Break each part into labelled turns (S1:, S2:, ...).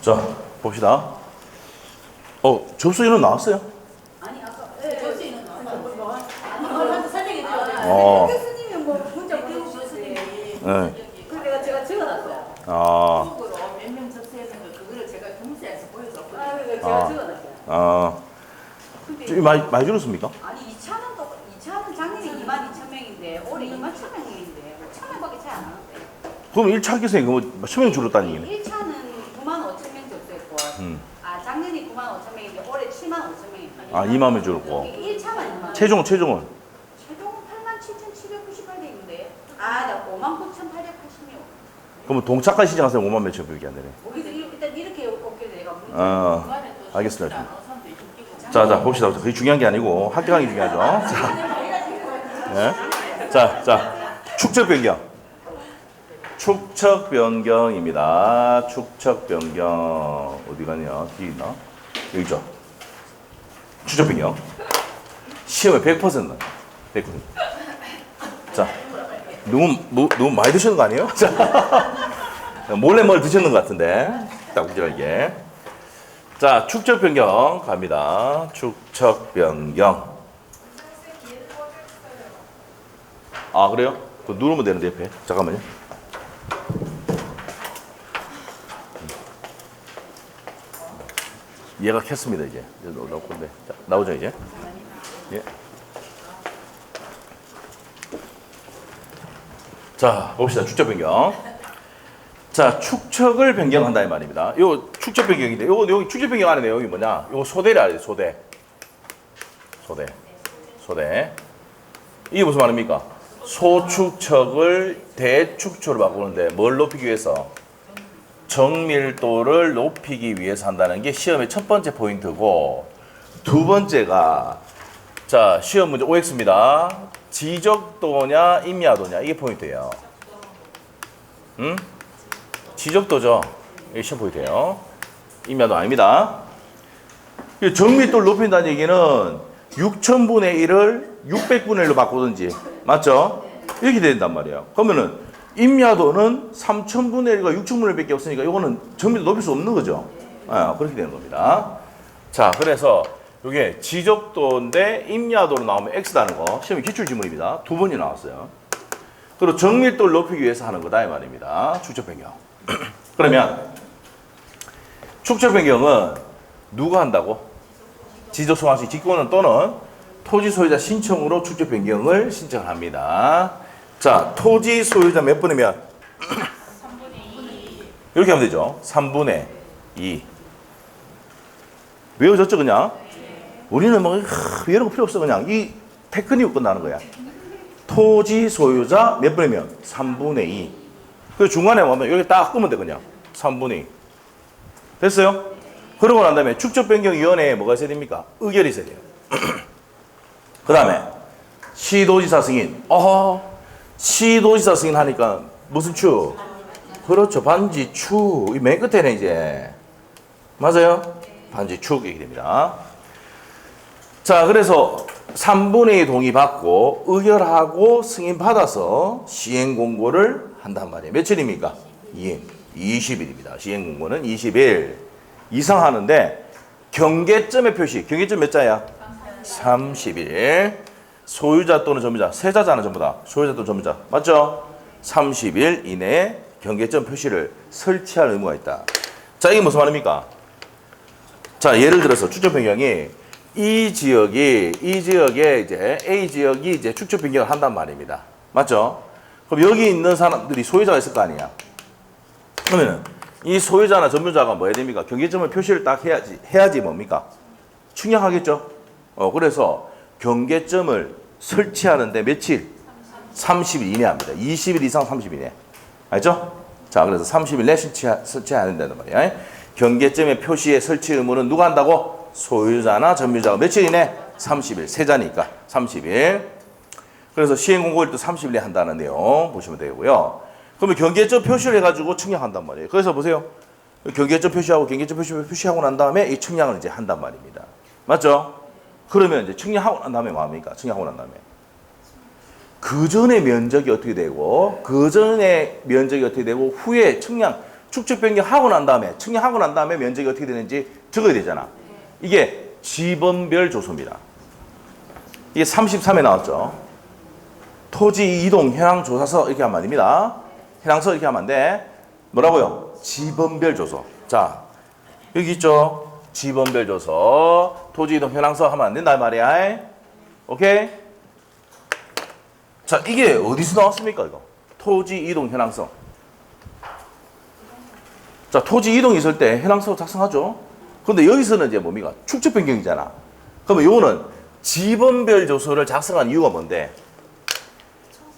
S1: 자, 봅시다. 접수 인원 나왔어요?
S2: 아니 아까 교수님은 아니 설명해 줘요. 교수님이 뭐 문자 보내주셨으니 그래서 제가 적어놨어요. 쪽으로 몇 명 접수했는 거 그거를 제가 공세에서 보여줬거든요. 그래서 제가 적어놨어요.
S1: 좀 많이 줄었습니까?
S2: 아니 2차는 작년에 22,000명인데 올해 21,000명인데 1,000명밖에 차이 안 나는데.
S1: 그럼 1차 학교생이 그럼 몇 명 줄었다는 얘기네?
S2: 1차는 95,000명 접수했고 작년에 95,000명인데 올해 75,000명입니다.
S1: 2만 명 줄었고.
S2: 1차만 2만.
S1: 최종은?
S2: 최종은 87,798대 있는데 나 59,880명.
S1: 그러면 동차까지 신청하세요. 5만 몇천밖에 안 되네.
S2: 일단 이렇게 오게 돼가
S1: 알겠습니다. 자, 봅시다. 그게 중요한 게 아니고 합격하는 게 중요하죠. 자, 축적 변경. 축적 변경입니다. 축적 변경. 어디 가냐? 뒤에 있나? 여기 있죠. 축적 변경. 시험에 100%나. 100%. 자, 너무 많이 드시는 거 아니에요? 자, 몰래 뭘 드셨는 것 같은데. 딱 우질하게. 자, 축적 변경 갑니다. 축적 변경. 그래요? 그거 누르면 되는데, 옆에. 잠깐만요. 얘가 켰습니다, 이제. 나올 건데. 자, 나오죠, 이제? 예. 자, 봅시다. 축적 변경. 자, 축척을 변경한다 이 말입니다. 요 축적 변경인데, 여기 축적 변경 안에 내용이 뭐냐? 요 소대를 알아요, 소대. 이게 무슨 말입니까? 소축척을 대축초로 바꾸는데 뭘 높이기 위해서? 정밀도를 높이기 위해서 한다는 게 시험의 첫 번째 포인트고, 두 번째가 자, 시험 문제 OX입니다. 지적도냐 임야도냐 이게 포인트예요. 지적도죠. 이게 시험 포인트예요. 임야도 아닙니다. 정밀도를 높인다는 얘기는 6,000분의 1을 600분의 1로 바꾸든지 맞죠? 이렇게 된단 말이에요. 그러면은 임야도는 3,000분의 1과 6,000분의 1밖에 없으니까 이거는 정밀도 높일 수 없는 거죠. 그렇게 되는 겁니다. 자, 그래서 이게 지적도인데 임야도로 나오면 X라는 거 시험에 기출지문입니다. 두 번이 나왔어요. 그리고 정밀도를 높이기 위해서 하는 거다 이 말입니다. 축적 변경. 그러면 축적 변경은 누가 한다고? 지적 소관시 직권은 또는 토지 소유자 신청으로 축적 변경을 신청합니다. 자, 토지 소유자 몇 분이면?
S2: 3분의 2.
S1: 이렇게 하면 되죠. 3분의 2. 외워졌죠, 그냥? 우리는 뭐 이런 거 필요 없어. 그냥 이 테크닉으로 끝나는 거야. 토지 소유자 몇 분이면? 3분의 2. 그 중간에 오면 여기 딱 끄면 돼, 그냥. 3분의 2. 됐어요? 그러고 난 다음에 축적변경위원회에 뭐가 있어야 됩니까? 의결이 있어야 돼요. 그 다음에 시도지사 승인. 시도지사 승인 하니까 무슨 축? 그렇죠. 반지축. 이 맨 끝에는 이제. 맞아요? 반지축 얘기 됩니다. 자, 그래서 3분의 2 동의 받고 의결하고 승인 받아서 시행 공고를 한단 말이에요. 며칠입니까? 20일입니다. 시행 공고는 20일 이상 하는데 경계점의 표시. 경계점 몇 자야? 30일. 소유자 또는 점유자. 세 자잖아, 전부 다. 소유자 또는 점유자. 맞죠? 30일 이내에 경계점 표시를 설치할 의무가 있다. 자, 이게 무슨 말입니까? 자, 예를 들어서 축적 변경이 이 지역에 이제 A 지역이 이제 축적 변경을 한단 말입니다. 맞죠? 그럼 여기 있는 사람들이 소유자가 있을 거 아니야. 그러면은 이 소유자나 점유자가 뭐 해야 됩니까? 경계점을 표시를 딱 해야지 뭡니까? 측량하겠죠? 그래서 경계점을 설치하는데 며칠? 30일 이내 합니다. 20일 이상 30일 이내. 알죠? 자, 그래서 30일 내 설치해야 된다는 말이야. 경계점의 표시의 설치 의무는 누가 한다고? 소유자나 점유자가 며칠 이내? 30일. 세자니까 30일. 그래서 시행 공고일 때 30일에 한다는 내용 보시면 되고요. 그러면 경계점 표시를 해가지고 측량한단 말이에요. 그래서 보세요. 경계점 표시하고 경계점 표시하고 난 다음에 이 측량을 이제 한단 말입니다. 맞죠? 그러면 이제 측량하고 난 다음에 뭐합니까? 측량하고 난 다음에. 그 전에 면적이 어떻게 되고, 그 전에 면적이 어떻게 되고, 후에 측량 축적 변경하고 난 다음에, 측량하고 난 다음에 면적이 어떻게 되는지 적어야 되잖아. 이게 지번별 조소입니다. 이게 33에 나왔죠. 토지 이동 현황 조사서 이렇게 하면 안 됩니다. 현황서 이렇게 하면 안 돼. 뭐라고요? 지번별 조소. 자, 여기 있죠. 지번별 조소. 토지 이동 현황서 하면 안 된다 말이야. 오케이? 자, 이게 어디서 나왔습니까, 이거? 토지 이동 현황서. 자, 토지 이동이 있을 때 현황서 작성하죠. 근데 여기서는 이제 뭡니까? 축적 변경이잖아. 그러면 요거는 지번별 조서를 작성한 이유가 뭔데?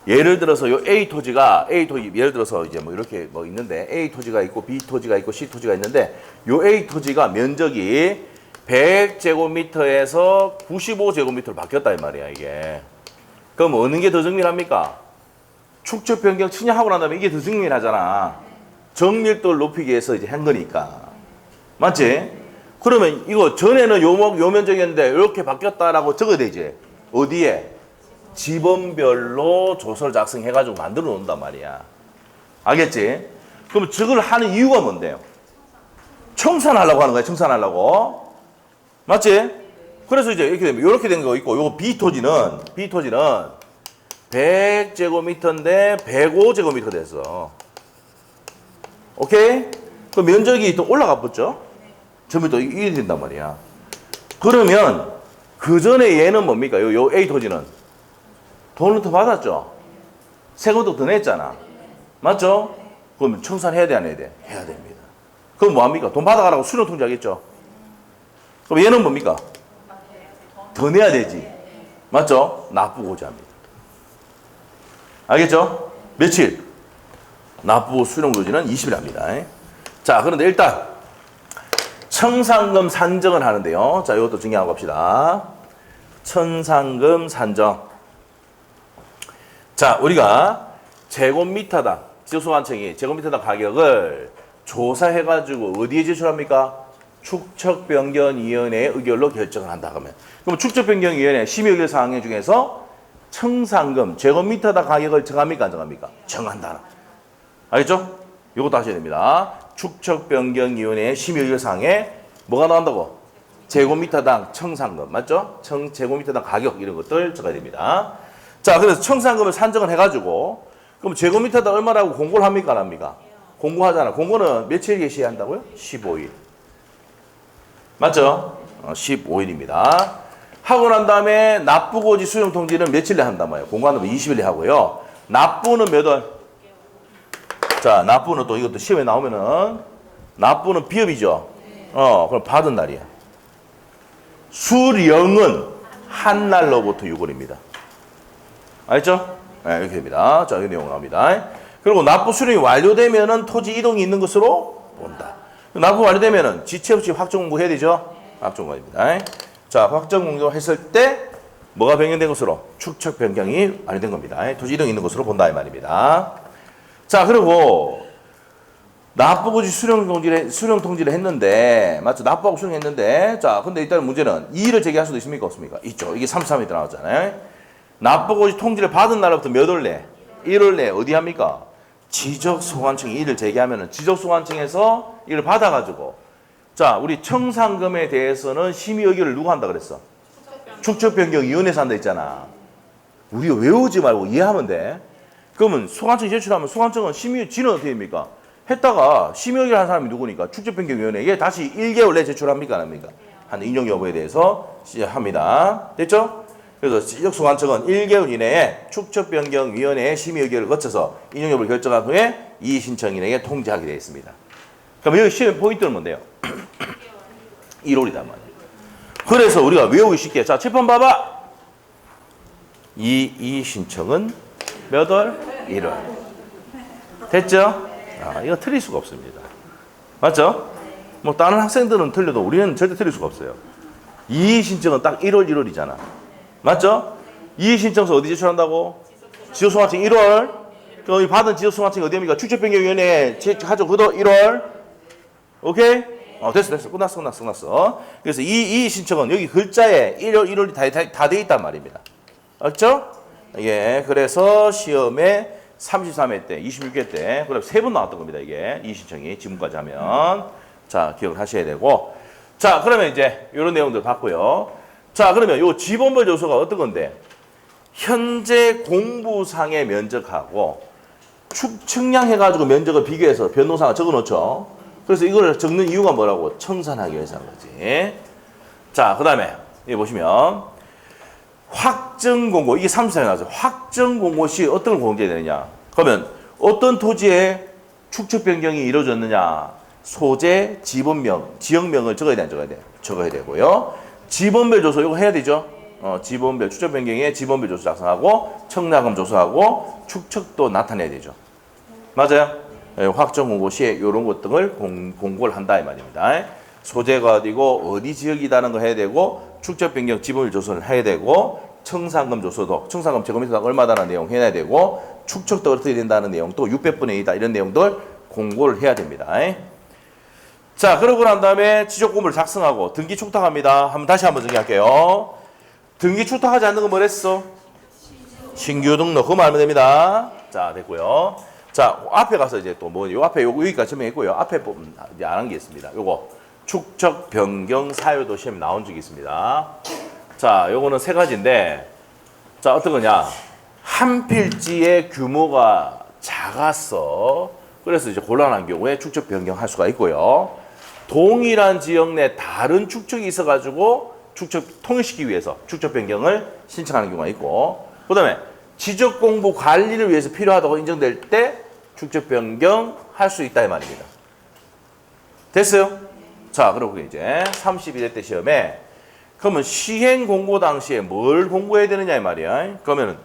S1: 예를 들어서 요 A 토지가 예를 들어서 이제 뭐 이렇게 뭐 있는데 A 토지가 있고 B 토지가 있고 C 토지가 있는데 요 A 토지가 면적이 100제곱미터에서 95제곱미터로 바뀌었다 이 말이야, 이게. 그럼 어느 게 더 정밀합니까? 축적 변경 측량하고 난 다음에 이게 더 정밀하잖아. 정밀도를 높이기 위해서 이제 한 거니까. 맞지? 그러면 이거 전에는 요 면적이었는데 이렇게 바뀌었다라고 적어야 되지. 어디에? 지번별로 조서를 작성해가지고 만들어 놓는단 말이야. 알겠지? 그럼 저걸 하는 이유가 뭔데요? 청산하려고 하는 거야, 청산하려고. 맞지? 그래서 이제 이렇게 되면 이렇게 된 거 있고, 요 B 토지는 100제곱미터인데 105제곱미터 됐어. 오케이? 그 면적이 또 올라가 붙죠? 점이 또 이게 된단 말이야. 그러면 그 전에 얘는 뭡니까? 요 A 토지는 돈을 더 받았죠? 세금도 더 냈잖아. 맞죠? 그러면 청산해야 돼, 안 해야 돼? 해야 됩니다. 그럼 뭐합니까? 돈 받아가라고 수령 통지하겠죠? 그럼 얘는 뭡니까? 더 내야 되지. 맞죠? 납부고자 합니다. 알겠죠? 며칠? 납부 수령 요지는 20일 합니다. 자, 그런데 일단 청산금 산정을 하는데요. 자, 이것도 정리하고 갑시다. 청산금 산정. 자, 우리가 제곱미터당, 지적소관청이 제곱미터당 가격을 조사해가지고 어디에 제출합니까? 축척변경위원회의 의결로 결정을 한다 그러면. 그럼 축척변경위원회 심의 의결 사항 중에서 청산금, 제곱미터당 가격을 정합니까? 안 정합니까? 정한다. 알겠죠? 이것도 하셔야 됩니다. 축척변경위원회의 심의 의결 사항에 뭐가 나온다고? 제곱미터당 청산금, 맞죠? 제곱미터당 가격 이런 것들 적어야 됩니다. 자, 그래서 청산금을 산정을 해가지고 그럼 제곱미터당 얼마라고 공고를 합니까? 안 합니까? 공고하잖아. 공고는 며칠 게시한다고요? 15일. 맞죠? 15일입니다. 하고 난 다음에 납부고지 수령 통지는 며칠 내에 한단 말이에요. 공고한다면 20일에 하고요. 납부는 몇 월? 자, 납부는 또 이것도 시험에 나오면은 납부는 비업이죠. 그럼 받은 날이야. 수령은 한 날로부터 6월입니다. 알죠? 네, 이렇게 됩니다. 자, 이 내용 나옵니다. 그리고 납부 수령이 완료되면은 토지 이동이 있는 것으로 본다. 납부 완료되면은 지체 없이 확정 공고 해야 되죠? 확정 공고입니다. 자, 확정 공고 했을 때 뭐가 변경된 것으로? 축척 변경이 완료된 겁니다. 토지 이동이 있는 것으로 본다 이 말입니다. 자, 그리고 납부고지 수령 통지를 했는데, 맞죠? 납부하고 수령했는데, 자, 근데 일단 문제는 이의를 제기할 수도 있습니까? 없습니까? 있죠. 이게 33에 나왔잖아요. 납부고지 통지를 받은 날부터 몇 월 내? 1월 내 어디 합니까? 지적소관청이 이의를 제기하면은 지적소관청에서 이를 받아가지고, 자, 우리 청산금에 대해서는 심의 의결을 누가 한다 그랬어? 축척변경위원회에서 한다 했잖아. 우리가 외우지 말고 이해하면 돼. 그러면 소관청이 제출하면 소관청은 지는 어떻게 됩니까? 했다가 심의 의결 한 사람이 누구니까? 축척변경위원회에 다시 1개월 내에 제출합니까? 안 합니까? 한 인용 여부에 대해서 합니다. 됐죠? 그래서 지적소관청은 1개월 이내에 축척변경위원회의 심의 의결을 거쳐서 인용 여부를 결정한 후에 이의 신청인에게 통지하게 되어 있습니다. 그럼 여기 시험 포인트는 뭔데요? 1월이단 말이에요. 그래서 우리가 외우기 쉽게, 자, 칠판 봐봐. 이의 신청은 몇 월? 1월. 됐죠? 이거 틀릴 수가 없습니다. 맞죠? 뭐 다른 학생들은 틀려도 우리는 절대 틀릴 수가 없어요. 이의 신청은 딱 1월, 1월이잖아. 맞죠? 이의 신청서 어디 제출한다고? 지적소관청 1월. 그럼 받은 지적소관청이 어디입니까? 축척변경위원회에 하죠. 그도 1월. 오케이? 됐어. 끝났어. 그래서 이 신청은 여기 글자에 1월, 1월이 다 돼 있단 말입니다. 알죠? 예, 그래서 시험에 33회 때, 26회 때, 그다음 3번 나왔던 겁니다. 이게 이 신청이 지금까지 하면 자 기억을 하셔야 되고, 자 그러면 이제 이런 내용들 봤고요. 자 그러면 요 지번별 조서가 어떤 건데, 현재 공부상의 면적하고 측량해가지고 면적을 비교해서 변동사항을 적어놓죠. 그래서 이걸 적는 이유가 뭐라고? 청산하기 위해서 하는 거지. 자, 그 다음에 여기 보시면 확정 공고, 이게 34에 나왔어요. 확정 공고 시 어떤 걸 공개해야 되느냐? 그러면 어떤 토지에 축척 변경이 이루어졌느냐? 소재, 지번명, 지역명을 적어야 돼, 안 적어야 돼? 적어야 되고요. 지번별 조서 이거 해야 되죠. 지번별 축척 변경에 지번별 조서 작성하고 청량금 조서하고 축척도 나타내야 되죠. 맞아요? 확정 공고 시에 이런 것 등을 공고를 한다 이 말입니다. 소재가 어디고 어디 지역이라는 거 해야 되고, 축척 변경 지번별 조서를 해야 되고, 청산금 조서도 청산금 제곱미터 얼마다는 내용 해야 되고, 축척도 어떻게 된다는 내용, 또 600분의 2다 이런 내용들 공고를 해야 됩니다. 자, 그러고 난 다음에 지적공부를 작성하고 등기 축탁합니다. 다시 한번 정리할게요. 등기 축탁하지 않는 건 뭐랬어? 신규 등록. 그거만 알면 됩니다. 자, 됐고요. 자, 앞에 가서 이제 또 뭐, 요 앞에 여기까지 설명했고요. 앞에 이제 안 한 게 있습니다. 요거 축척 변경 사유도 시험에 나온 적이 있습니다. 자, 요거는 3가지인데, 자, 어떤 거냐? 한 필지의 규모가 작았어. 그래서 이제 곤란한 경우에 축척 변경할 수가 있고요. 동일한 지역 내 다른 축척이 있어가지고 축척 통일시키기 위해서 축척 변경을 신청하는 경우가 있고, 그 다음에 지적 공부 관리를 위해서 필요하다고 인정될 때 축척 변경 할 수 있다 이 말입니다. 됐어요? 자, 그리고 이제 31회 때 시험에 그러면 시행 공고 당시에 뭘 공고해야 되느냐 이 말이야. 그러면은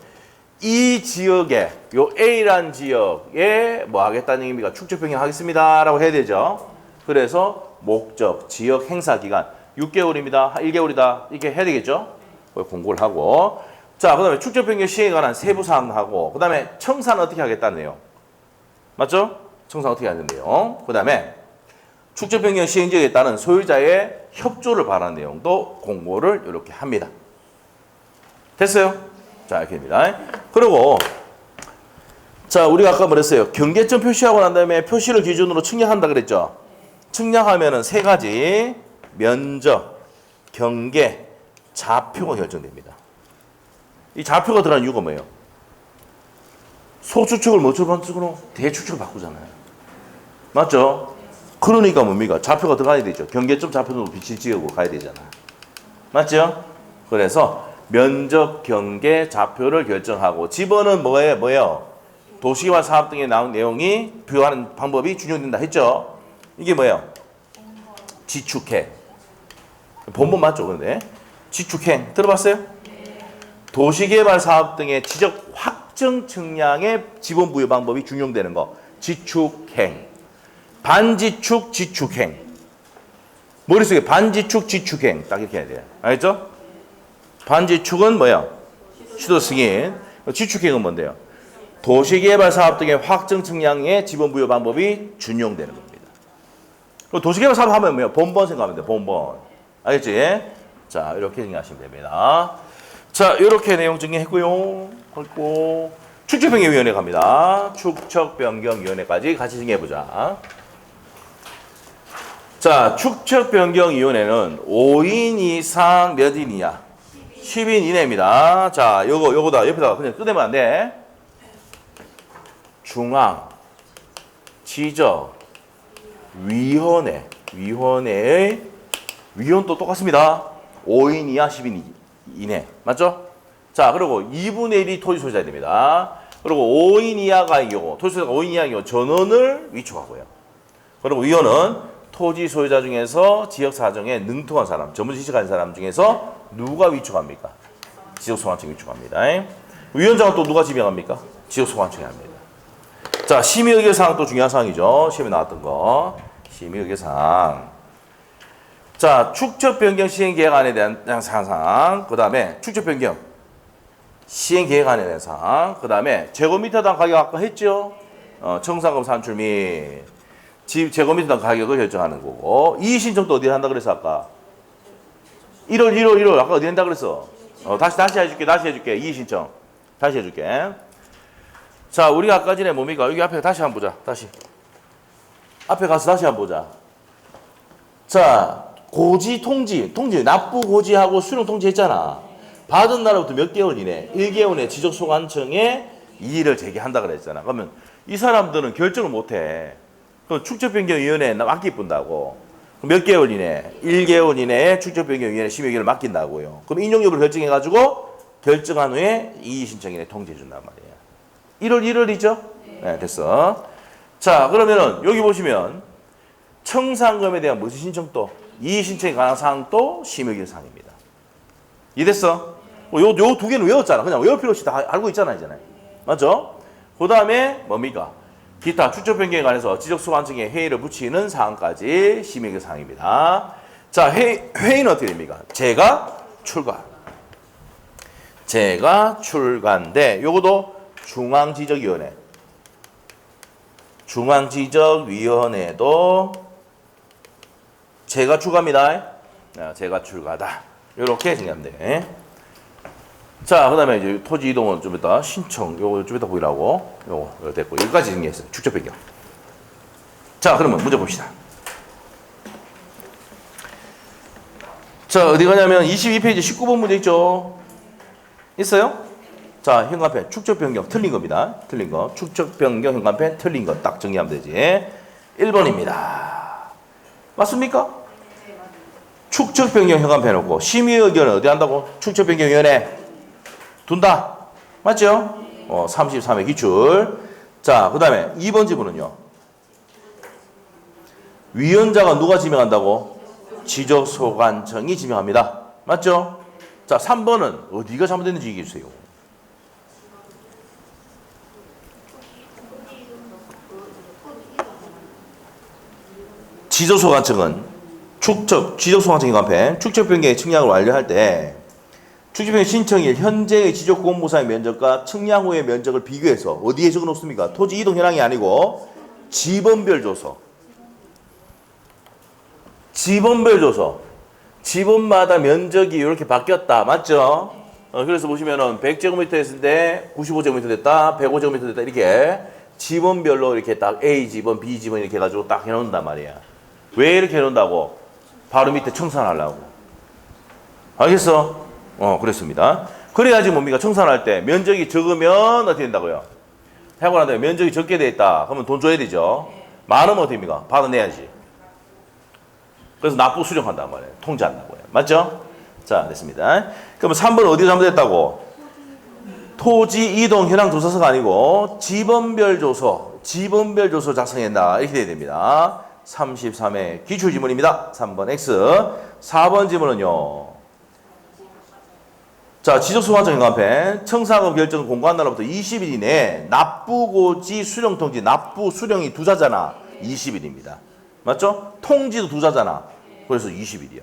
S1: 이 지역에 요 A란 지역에 뭐 하겠다는 얘기입니까? 축척 변경 하겠습니다라고 해야 되죠. 그래서 목적, 지역, 행사 기간 6개월입니다. 1개월이다. 이렇게 해야 되겠죠? 공고를 하고. 자, 그 다음에 축척 변경 시행에 관한 세부 사항하고, 그 다음에 청산은 어떻게 하겠다는 내용. 맞죠? 청산 어떻게 하는 내용. 그 다음에 축척 변경 시행 지역에 따른 소유자의 협조를 바라는 내용도 공고를 이렇게 합니다. 됐어요? 자, 이렇게 됩니다. 그리고 자, 우리가 아까 뭐랬어요? 경계점 표시하고 난 다음에 표시를 기준으로 측량한다 그랬죠? 측량하면은 3가지 면적, 경계, 좌표가 결정됩니다. 이 좌표가 들어간 이유가 뭐예요? 소추측을 뭐처럼 바꾸고 대추측을 바꾸잖아요. 맞죠? 그러니까 뭡니까? 좌표가 들어가야 되죠. 경계점 좌표도 빛을 지역으로 가야 되잖아. 맞죠? 그래서 면적, 경계, 좌표를 결정하고, 지번은 뭐예요? 도시개발 사업 등에 나온 내용이 부여하는 방법이 준용된다 했죠? 이게 뭐예요? 지축행. 본문 맞죠? 근데 지축행 들어봤어요? 도시개발 사업 등의 지적 확정 측량의 지번 부여 방법이 준용되는 거. 지축행. 반지축, 지축행. 머릿속에 반지축, 지축행. 딱 이렇게 해야 돼요. 알겠죠? 반지축은 뭐야? 시도 승인. 지축행은 뭔데요? 도시개발 사업 등의 확정 측량의 지번 부여 방법이 준용되는 겁니다. 도시개발 사업 하면 뭐예요? 본번 생각하면 돼요. 본번. 알겠지? 자, 이렇게 정리하시면 됩니다. 자, 이렇게 내용 정리했고요. 그리고 축척변경위원회 갑니다. 축척변경위원회까지 같이 정리해보자. 자, 축척변경위원회는 5인 이상 몇 인이야? 10인 이내입니다. 자, 요거다. 옆에다가 그냥 끄내면 안 돼. 중앙, 지적, 위원회의 위원도 똑같습니다. 5인 이하 10인 이내. 맞죠? 자, 그리고 2분의 1이 토지 소유자가 됩니다. 그리고 5인 이하가 경우, 토지 소유자가 5인 이하의 경우 전원을 위촉하고요. 그리고 위원은 토지 소유자 중에서 지역 사정에 능통한 사람, 전문 지식 가진 사람 중에서 누가 위촉합니까? 지역 소관청이 위촉합니다. 위원장은 또 누가 지명합니까? 지역 소관청이 합니다. 자, 심의 의결 사항 또 중요한 사항이죠. 시험에 나왔던 거. 심의 의결 사항. 자, 축척 변경 시행 계획안에 대한 사항. 그 다음에 축척 변경 시행 계획안에 대한 사항. 그 다음에 제곱미터당 가격 아까 했죠. 청산금 산출 및 집 제곱미터당 가격을 결정하는 거고. 이의 신청도 어디에 한다 그랬어 아까? 1월 아까 어디 한다 그랬어? 다시 해줄게. 이의 신청 다시 해줄게. 자, 우리가 아까 전에 뭡니까? 여기 앞에 다시 한번 보자. 다시. 앞에 가서 다시 한번 보자. 자, 고지, 통지, 납부 고지하고 수령 통지 했잖아. 받은 날로부터 몇 개월 이내? 1개월 내 지적소관청에 이의를 제기한다 그랬잖아. 그러면 이 사람들은 결정을 못해. 그럼 축적변경위원회에 맡기뿐다고. 몇 개월 이내? 1개월 이내에 축적변경위원회 심의결을 맡긴다고요. 그럼 인용 여부를 결정해가지고 결정한 후에 이의 신청인에 통지해준단 말이에요. 1월 1월이죠? 네, 됐어. 자, 그러면은 여기 보시면 청산금에 대한 무슨 신청도, 이의 신청에 관한 사항도 심의결 사항입니다. 이해됐어? 요 두 개는 외웠잖아. 그냥 외울 필요 없이 다 알고 있잖아, 이제는. 맞죠? 그 다음에 뭡니까? 기타 축적 변경에 관해서 지적소관청에 회의를 붙이는 사항까지 심의결 사항입니다. 자, 회의는 어떻게 됩니까? 제가 출가인데 요것도 중앙지적위원회도 제가 출가입니다. 제가 출가다. 이렇게 정리하면 돼. 자, 그 다음에 이제 토지 이동은 좀 이따 신청, 요거 좀 이따 보이라고. 요거 됐고. 여기까지 정리했어요. 축적 변경. 자, 그러면 문제 봅시다. 자, 어디 가냐면 22페이지 19번 문제 있죠? 있어요? 자, 현관펜 축적 변경 틀린 겁니다. 틀린 거. 축적 변경 현관펜 틀린 거 딱 정리하면 되지. 1번입니다. 맞습니까? 축적 변경 현관펜 놓고 심의 의견을 어디 한다고? 축적 변경 위원회 둔다. 맞죠? 33회 기출. 자, 그다음에 2번 지문은요. 위원장은 누가 지명한다고? 지적소관청이 지명합니다. 맞죠? 자, 3번은 어디가 잘못됐는지 얘기해 주세요. 지적소관청은 지적소관청의 관펜 축적 변경의 측량을 완료할 때 축적 변경 신청일 현재의 지적공모사의 면적과 측량 후의 면적을 비교해서 어디에 적어 놓습니까? 토지 이동 현황이 아니고 지번별 조서. 지번마다 면적이 이렇게 바뀌었다. 맞죠? 그래서 보시면은 100제곱미터 했는데 95제곱미터 됐다. 105제곱미터 됐다. 이렇게 지번별로 이렇게 딱 A지번, B지번 이렇게 해가지고 딱 해놓는단 말이야. 왜 이렇게 해놓는다고? 바로 밑에 청산하려고. 알겠어? 그랬습니다. 그래야지 뭡니까? 청산할 때 면적이 적으면 어떻게 된다고요? 하고 난 다음에 면적이 적게 돼 있다. 그러면 돈 줘야 되죠? 많으면 어떻게 됩니까? 받아내야지. 그래서 납부 수령한단 말이에요. 통지한다고요. 맞죠? 자, 됐습니다. 그러면 3번 어디 잘못됐다고? 토지 이동 현황 조사서가 아니고 지번별 조서 작성한다. 이렇게 돼야 됩니다. 33회 기출지문입니다. 3번 X. 4번 지문은요. 자, 지적소관청 현관펜 청산금 결정 공고한 날로부터 20일 이내에 납부고지 수령 통지, 납부 수령이 두 자잖아. 20일입니다. 맞죠? 통지도 두 자잖아. 그래서 20일이야.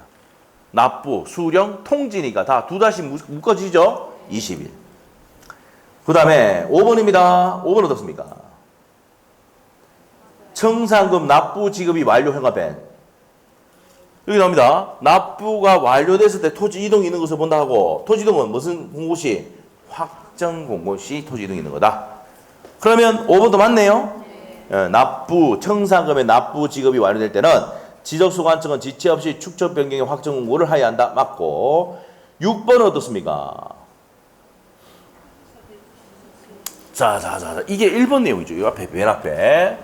S1: 납부, 수령, 통지니까 다 두 달씩 묶어지죠? 20일. 그 다음에 5번입니다. 5번 어떻습니까? 청산금 납부 지급이 완료 현관펜. 여기 나옵니다. 납부가 완료됐을 때 토지 이동이 있는 것을 본다 하고, 토지 이동은 무슨 공고시? 확정 공고시 토지 이동이 있는 거다. 그러면 5번도 맞네요. 청산금의 납부 지급이 완료될 때는 지적소관청은 지체 없이 축적 변경의 확정 공고를 하여야 한다. 맞고. 6번은 어떻습니까? 자. 이게 1번 내용이죠. 이 앞에, 맨 앞에.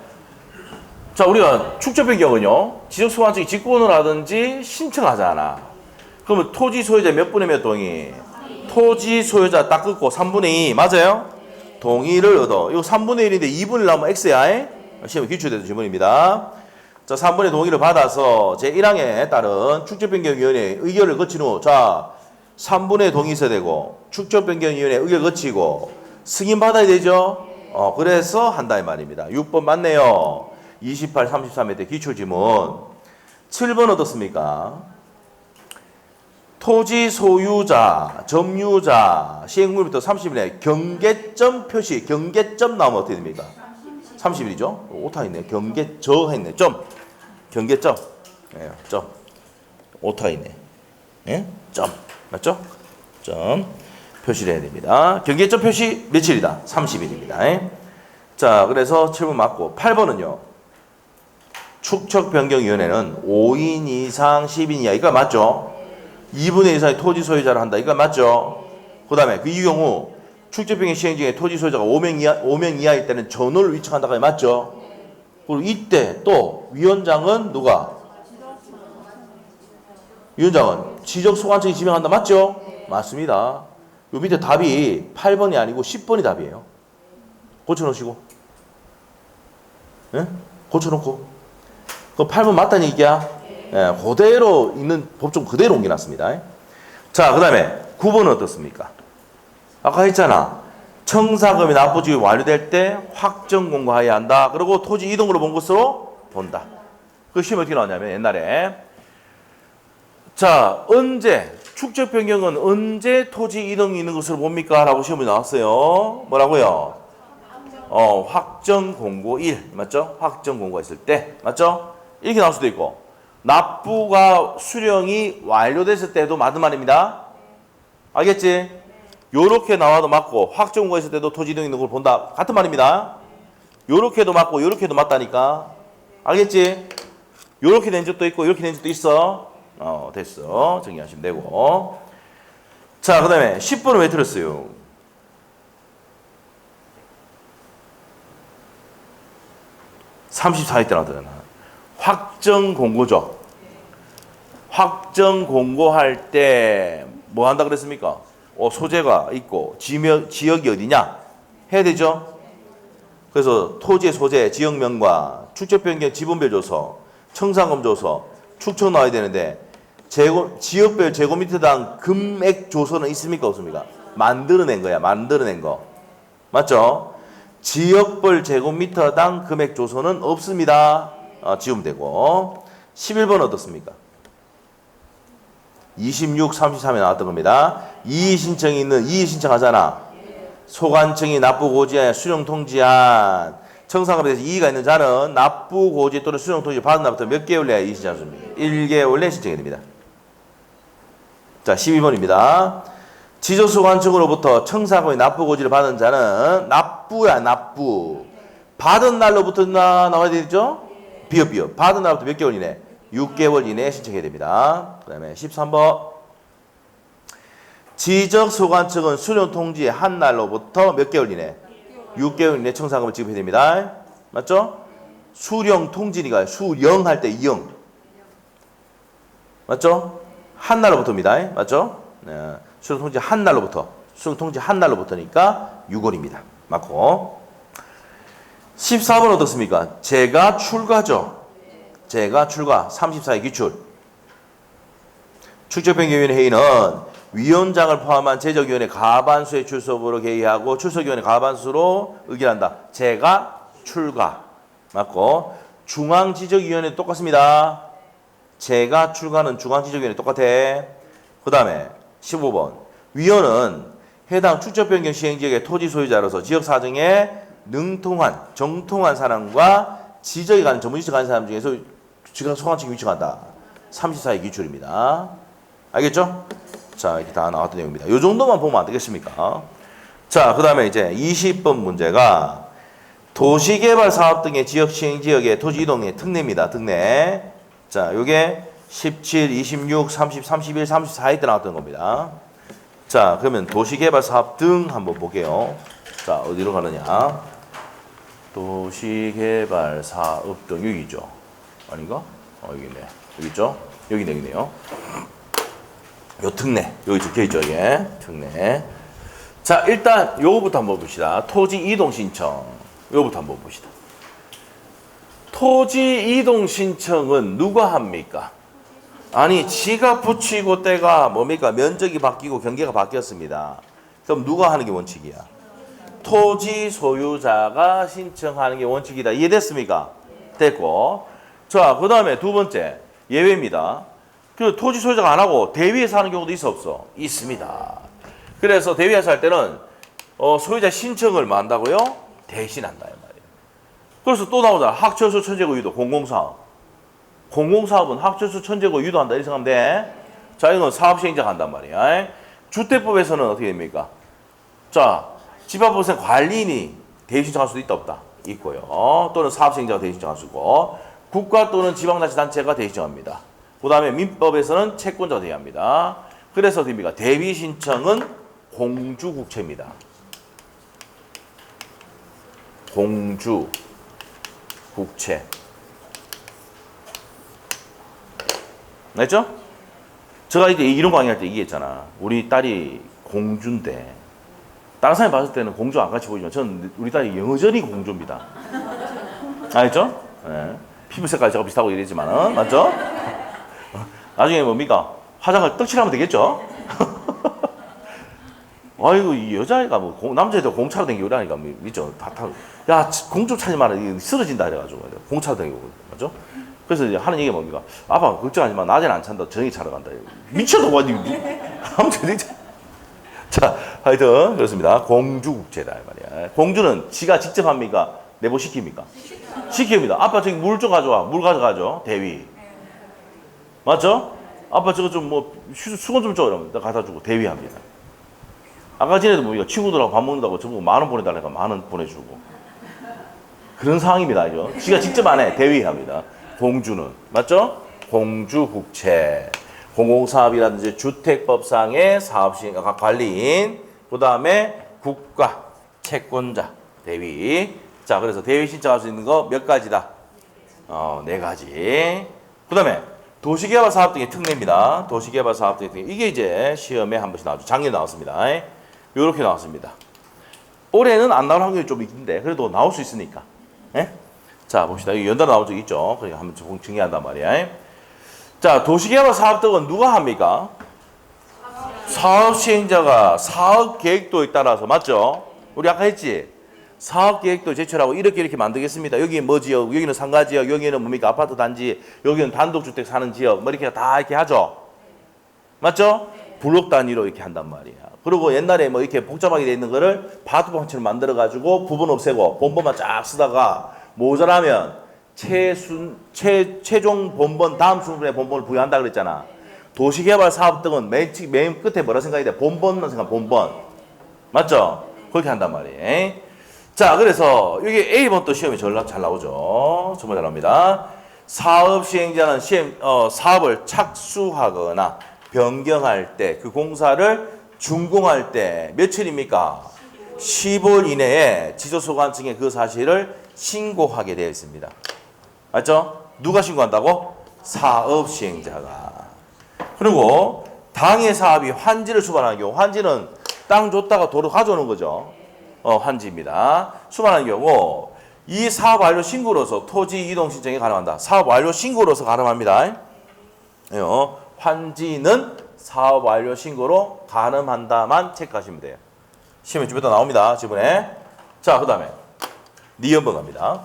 S1: 자, 우리가 축적 변경은요, 지적소관청이 직권을 하든지 신청하잖아. 그러면 토지 소유자 몇 분의 몇 동의? 토지 소유자 딱 끊고 3분의 2, 맞아요? 동의를 얻어. 이거 3분의 1인데 2분의 1 나오면 X야. 시험에 기출되는 질문입니다. 자, 3분의 동의를 받아서 제1항에 따른 축적변경위원회의 의결을 거친 후, 자, 3분의 동의 있어야 되고, 축적변경위원회 의결 거치고, 승인 받아야 되죠? 그래서 한다 이 말입니다. 6번 맞네요. 28, 33회 때 기출지문. 7번 어떻습니까? 토지 소유자, 점유자, 시행일부터 30일에 경계점 표시, 경계점 나오면 어떻게 됩니까? 30일이죠? 오타 있네. 경계저 했네. 점. 경계점. 예, 점. 오타 있네. 예? 점. 맞죠? 점. 표시를 해야 됩니다. 경계점 표시 며칠이다? 30일입니다. 자, 그래서 7번 맞고 8번은요. 축척변경위원회는 5인 이상 10인 이하 이거 맞죠? 2분의 1 이상의 토지 소유자를 한다 이거 맞죠? 그 다음에 이 경우 축척변경 시행 중에 토지 소유자가 5명 이하일 때는 전원을 위촉한다가 맞죠? 그리고 이때 또 위원장은 누가? 위원장은 지적소관청이 지명한다 맞죠? 맞습니다. 요 밑에 답이 8번이 아니고 10번이 답이에요. 고쳐놓으시고. 예? 고쳐놓고. 그 8번 맞다는 얘기야. 예, 그대로 있는 법정 그대로 옮겨놨습니다. 자, 그 다음에 9번은 어떻습니까? 아까 했잖아. 청사금이 납부지급이 완료될 때 확정 공고하여야 한다. 그리고 토지 이동으로 본 것으로 본다. 그 시험 어떻게 나왔냐면 옛날에 자, 언제 축적 변경은 언제 토지 이동이 있는 것으로 봅니까? 라고 시험이 나왔어요. 뭐라고요? 확정 공고일 맞죠? 확정 공고가 있을 때 맞죠? 이렇게 나올 수도 있고 납부가 수령이 완료됐을 때도 맞는 말입니다. 알겠지? 요렇게 나와도 맞고 확정 공고가 있을 때도 토지 이동이 있는 걸 본다. 같은 말입니다. 요렇게도 맞고 요렇게도 맞다니까. 알겠지? 요렇게 된 적도 있고 요렇게 된 적도 있어. 됐어. 정리하시면 되고. 자, 그 다음에 10번은 왜 틀었어요? (34회) 때 나왔잖아. 확정 공고죠. 확정 공고할 때 뭐 한다 그랬습니까? 소재가 있고 지역이 어디냐? 해야 되죠? 그래서 토지의 소재, 지역명과 축적변경 지분별 조서, 청산금 조서, 축척 나와야 되는데 지역별 제곱미터당 금액 조서는 있습니까? 없습니까? 만들어낸 거야. 만들어낸 거. 맞죠? 지역별 제곱미터당 금액 조서는 없습니다. 지우면 되고. 11번 어떻습니까? 26, 33에 나왔던 겁니다. 이의신청이 있는 이의신청 하잖아. 소관청이 납부고지에 수령통지한 청산금에 대해서 이의가 있는 자는 납부고지 또는 수령통지 받은 날부터 몇 개월 내에 이의신청합니다. 1개월 내에 신청해야 됩니다. 자, 12번입니다. 지적소관청으로부터 청산금의 납부고지를 받은 자는 납부야 납부. 받은 날로부터 나와야 되죠? 비읍. 받은 날부터 몇 개월 이내? 6개월 이내에 신청해야 됩니다. 그 다음에 13번. 지적소관청은 수령통지의 한 날로부터 몇 개월 이내? 6개월 이내 청산금을 지급해야 됩니다. 맞죠? 수령통지니까 수령할 때 이영. 맞죠? 한 날로부터입니다. 맞죠? 네. 수령통지 한 날로부터. 수령통지 한 날로부터니까 6월입니다. 맞고. 14번 어떻습니까? 제가 출가죠. 제가 출가. 34의 기출. 축적변경위원회 회의는 위원장을 포함한 제적위원회 과반수의 출석으로 개의하고 출석위원회 과반수로 의결한다. 제가 출가. 맞고. 중앙지적위원회 똑같습니다. 제가 출가는 중앙지적위원회 똑같아. 그 다음에 15번. 위원은 해당 축적변경 시행지역의 토지 소유자로서 지역사정에 능통한, 정통한 사람과 지적에 관한 전문지식에 관한 사람 중에서 지적소관청이 위촉한다. 34의 기출입니다. 알겠죠? 자, 이렇게 다 나왔던 내용입니다. 이 정도만 보면 안 되겠습니까? 자, 그 다음에 이제 20번 문제가 도시개발 사업 등의 지역 시행지역의 토지 이동의 특례입니다. 특례. 자, 요게 17, 26, 30, 31, 34회 때 나왔던 겁니다. 자, 그러면 도시개발 사업 등 한번 볼게요. 자, 어디로 가느냐? 도시개발 사업 등 여기죠. 아닌가? 여기 있네. 여기 있죠? 여기네요. 요 특례. 여기 적혀있죠, 이게. 특례. 자, 일단 요거부터 한번 봅시다. 토지 이동 신청. 요거부터 한번 봅시다. 토지 이동 신청은 누가 합니까? 아니, 지가 붙이고 때가 뭡니까? 면적이 바뀌고 경계가 바뀌었습니다. 그럼 누가 하는 게 원칙이야? 토지 소유자가 신청하는 게 원칙이다. 이해됐습니까? 됐고. 자, 그 다음에 두 번째. 예외입니다. 그 토지 소유자가 안 하고 대위에서 하는 경우도 있어 없어? 있습니다. 그래서 대위에서 할 때는 소유자 신청을 뭐 한다고요? 대신한다. 그래서 또 나오잖아. 학철수 천재고 유도 공공사업. 공공사업은 학철수 천재고 유도한다. 이렇게 생각하면 돼. 자, 이건 사업시행자가 한단 말이야. 주택법에서는 어떻게 됩니까? 자, 집합법에서는 관리인이 대위 신청할 수도 있다 없다? 있고요. 또는 사업시행자가 대신 정할 수 있고 국가 또는 지방자치단체가 대신 정합니다. 그 다음에 민법에서는 채권자가 대의합니다. 그래서 됩니까? 대위 신청은 공주국채입니다. 공주국채. 알죠? 제가 이제 이런 강의할 때 얘기했잖아. 우리 딸이 공주인데 다른 사람이 봤을 때는 공주 안 같이 보이지만 저는 우리 딸이 여전히 공주입니다. 알죠? 네. 피부 색깔 제가 비슷하고 이러지만은 맞죠? 나중에 뭡니까? 화장을 떡칠하면 되겠죠? 아이고 이 여자애가 뭐 남자애들 공차로 댕기고 이러니까 있죠. 야 공주 차지 마라 쓰러진다 이래가지고 공차로 댕기고 맞죠? 그래서 이제 하는 얘기가 뭡니까? 아빠 걱정하지 마. 낮에는 안 찬다. 저녁에 차러 간다. 미쳐도 와. 아무튼 자, 하여튼 그렇습니다. 공주국채다 이 말이야. 공주는 지가 직접 합니까? 내보 시킵니까? 시킵니다. 아빠 저기 물 좀 가져와. 물 가져가죠. 대위. 맞죠? 아빠 저거 좀 뭐 수건 좀 줘. 이러면 갖다 주고 대위합니다. 아까 전에도 뭡니까? 친구들하고 밥 먹는다고 저보고 10,000원 보내달라니까 10,000원 보내주고. 그런 상황입니다. 알죠? 지가 직접 안 해. 대위합니다. 공주는. 맞죠? 공주국채. 공공사업이라든지 주택법상의 사업시행 관리인, 그 다음에 국가, 채권자, 대위. 자, 그래서 대위 신청할 수 있는 거 몇 가지다? 4가지. 그 다음에 도시개발 사업 등의 특례입니다. 도시개발 사업 등의 특례. 이게 이제 시험에 한 번씩 나왔죠. 작년에 나왔습니다. 요렇게 나왔습니다. 올해는 안 나올 확률이 좀 있는데, 그래도 나올 수 있으니까. 예? 자, 봅시다. 이거 연달아 나온 적 있죠. 그러니까 한번 정리한단 말이야. 자, 도시개발 사업 등은 누가 합니까? 사업 시행자가 사업 계획도에 따라서, 맞죠? 우리 아까 했지? 사업 계획도 제출하고 이렇게 만들겠습니다. 여기는 뭐 지역, 여기는 상가 지역, 여기는 뭡니까? 아파트 단지, 여기는 단독주택 사는 지역, 뭐 이렇게 다 이렇게 하죠? 맞죠? 블록 단위로 이렇게 한단 말이야. 그리고 옛날에 뭐 이렇게 복잡하게 돼 있는 거를 바둑방처럼 만들어가지고 부분 없애고 본본만 쫙 쓰다가 모자라면 최종 본본 다음 순번에 본본을 부여한다 그랬잖아. 도시개발 사업 등은 맨 끝에 뭐라 생각이 돼? 본본만 생각, 본본. 맞죠? 그렇게 한단 말이에요. 자, 그래서 여기 A번 또 시험이 잘 나오죠. 정말 잘 나옵니다. 사업 시행자는 사업을 착수하거나 변경할 때, 그 공사를 준공할 때 며칠입니까? 10월 이내에 지조소관청에 그 사실을 신고하게 되어 있습니다. 맞죠? 누가 신고한다고? 사업 시행자가. 그리고 당해 사업이 환지를 수반하는 경우, 환지는 땅 줬다가 도로 가져오는 거죠. 환지입니다. 수반하는 경우 이 사업 완료 신고로서 토지 이동 신청이 가능한다. 사업 완료 신고로서 가능합니다. 환지는 사업 완료 신고로 가능한다만 체크하시면 돼요. 시험에 주변에 나옵니다. 지번에. 자, 그 다음에 니은번 갑니다.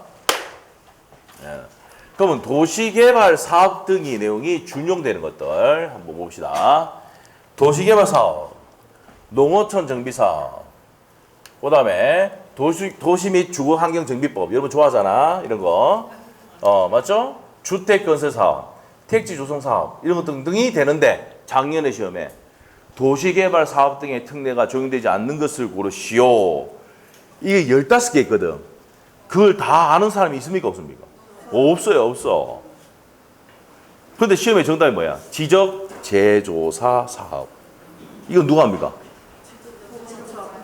S1: 그러면 도시개발 사업 등의 내용이 준용되는 것들 한번 봅시다. 도시개발 사업, 농어촌 정비 사업, 그 다음에 도시 및 주거환경정비법, 여러분 좋아하잖아 이런 거. 맞죠? 주택건설 사업, 택지 조성 사업 이런 것 등등이 되는데 작년의 시험에 도시개발 사업 등의 특례가 적용되지 않는 것을 고르시오. 이게 15개 있거든. 그걸 다 아는 사람이 있습니까? 없습니까? 없어요. 없어. 그런데 시험의 정답이 뭐야? 지적 제조사 사업. 이건 누가 합니까?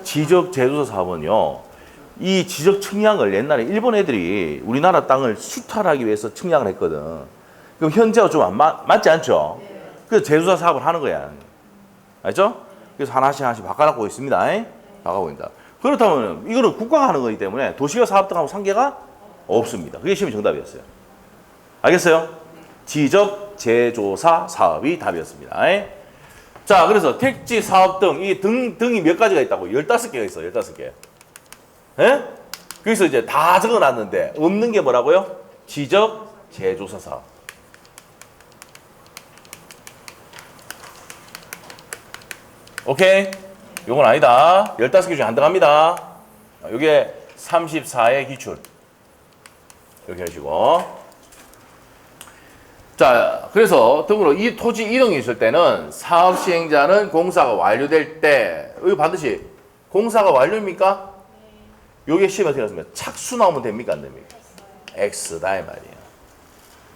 S1: 지적 제조사 사업은요. 이 지적 측량을 옛날에 일본 애들이 우리나라 땅을 수탈하기 위해서 측량을 했거든. 그럼 현재와 좀 맞지 않죠? 그래서 제조사 사업을 하는 거야. 알죠? 그래서 하나씩 바꿔놓고 있습니다. 바꿔고 있다. 그렇다면 이거는 국가가 하는 거기 때문에 도시개발 사업 등하고 상계가 없습니다. 그게 시험의 정답이었어요. 알겠어요? 지적 제조사 사업이 답이었습니다. 자, 그래서 택지 사업 등, 이 등이 몇 가지가 있다고? 15개가 있어, 15개. 예? 그래서 이제 다 적어 놨는데, 없는 게 뭐라고요? 지적 제조사 사업. 오케이? 요건 아니다. 15개 중에 안 들어갑니다. 요게 34의 기출. 이렇게 하시고. 자, 그래서 등으로 이 토지 이동이 있을 때는 사업 시행자는 공사가 완료될 때, 이거 반드시 공사가 완료입니까? 요게 시험에 어떻게 나왔습니까? 착수 나오면 됩니까? 안 됩니까? X다 이 말이에요.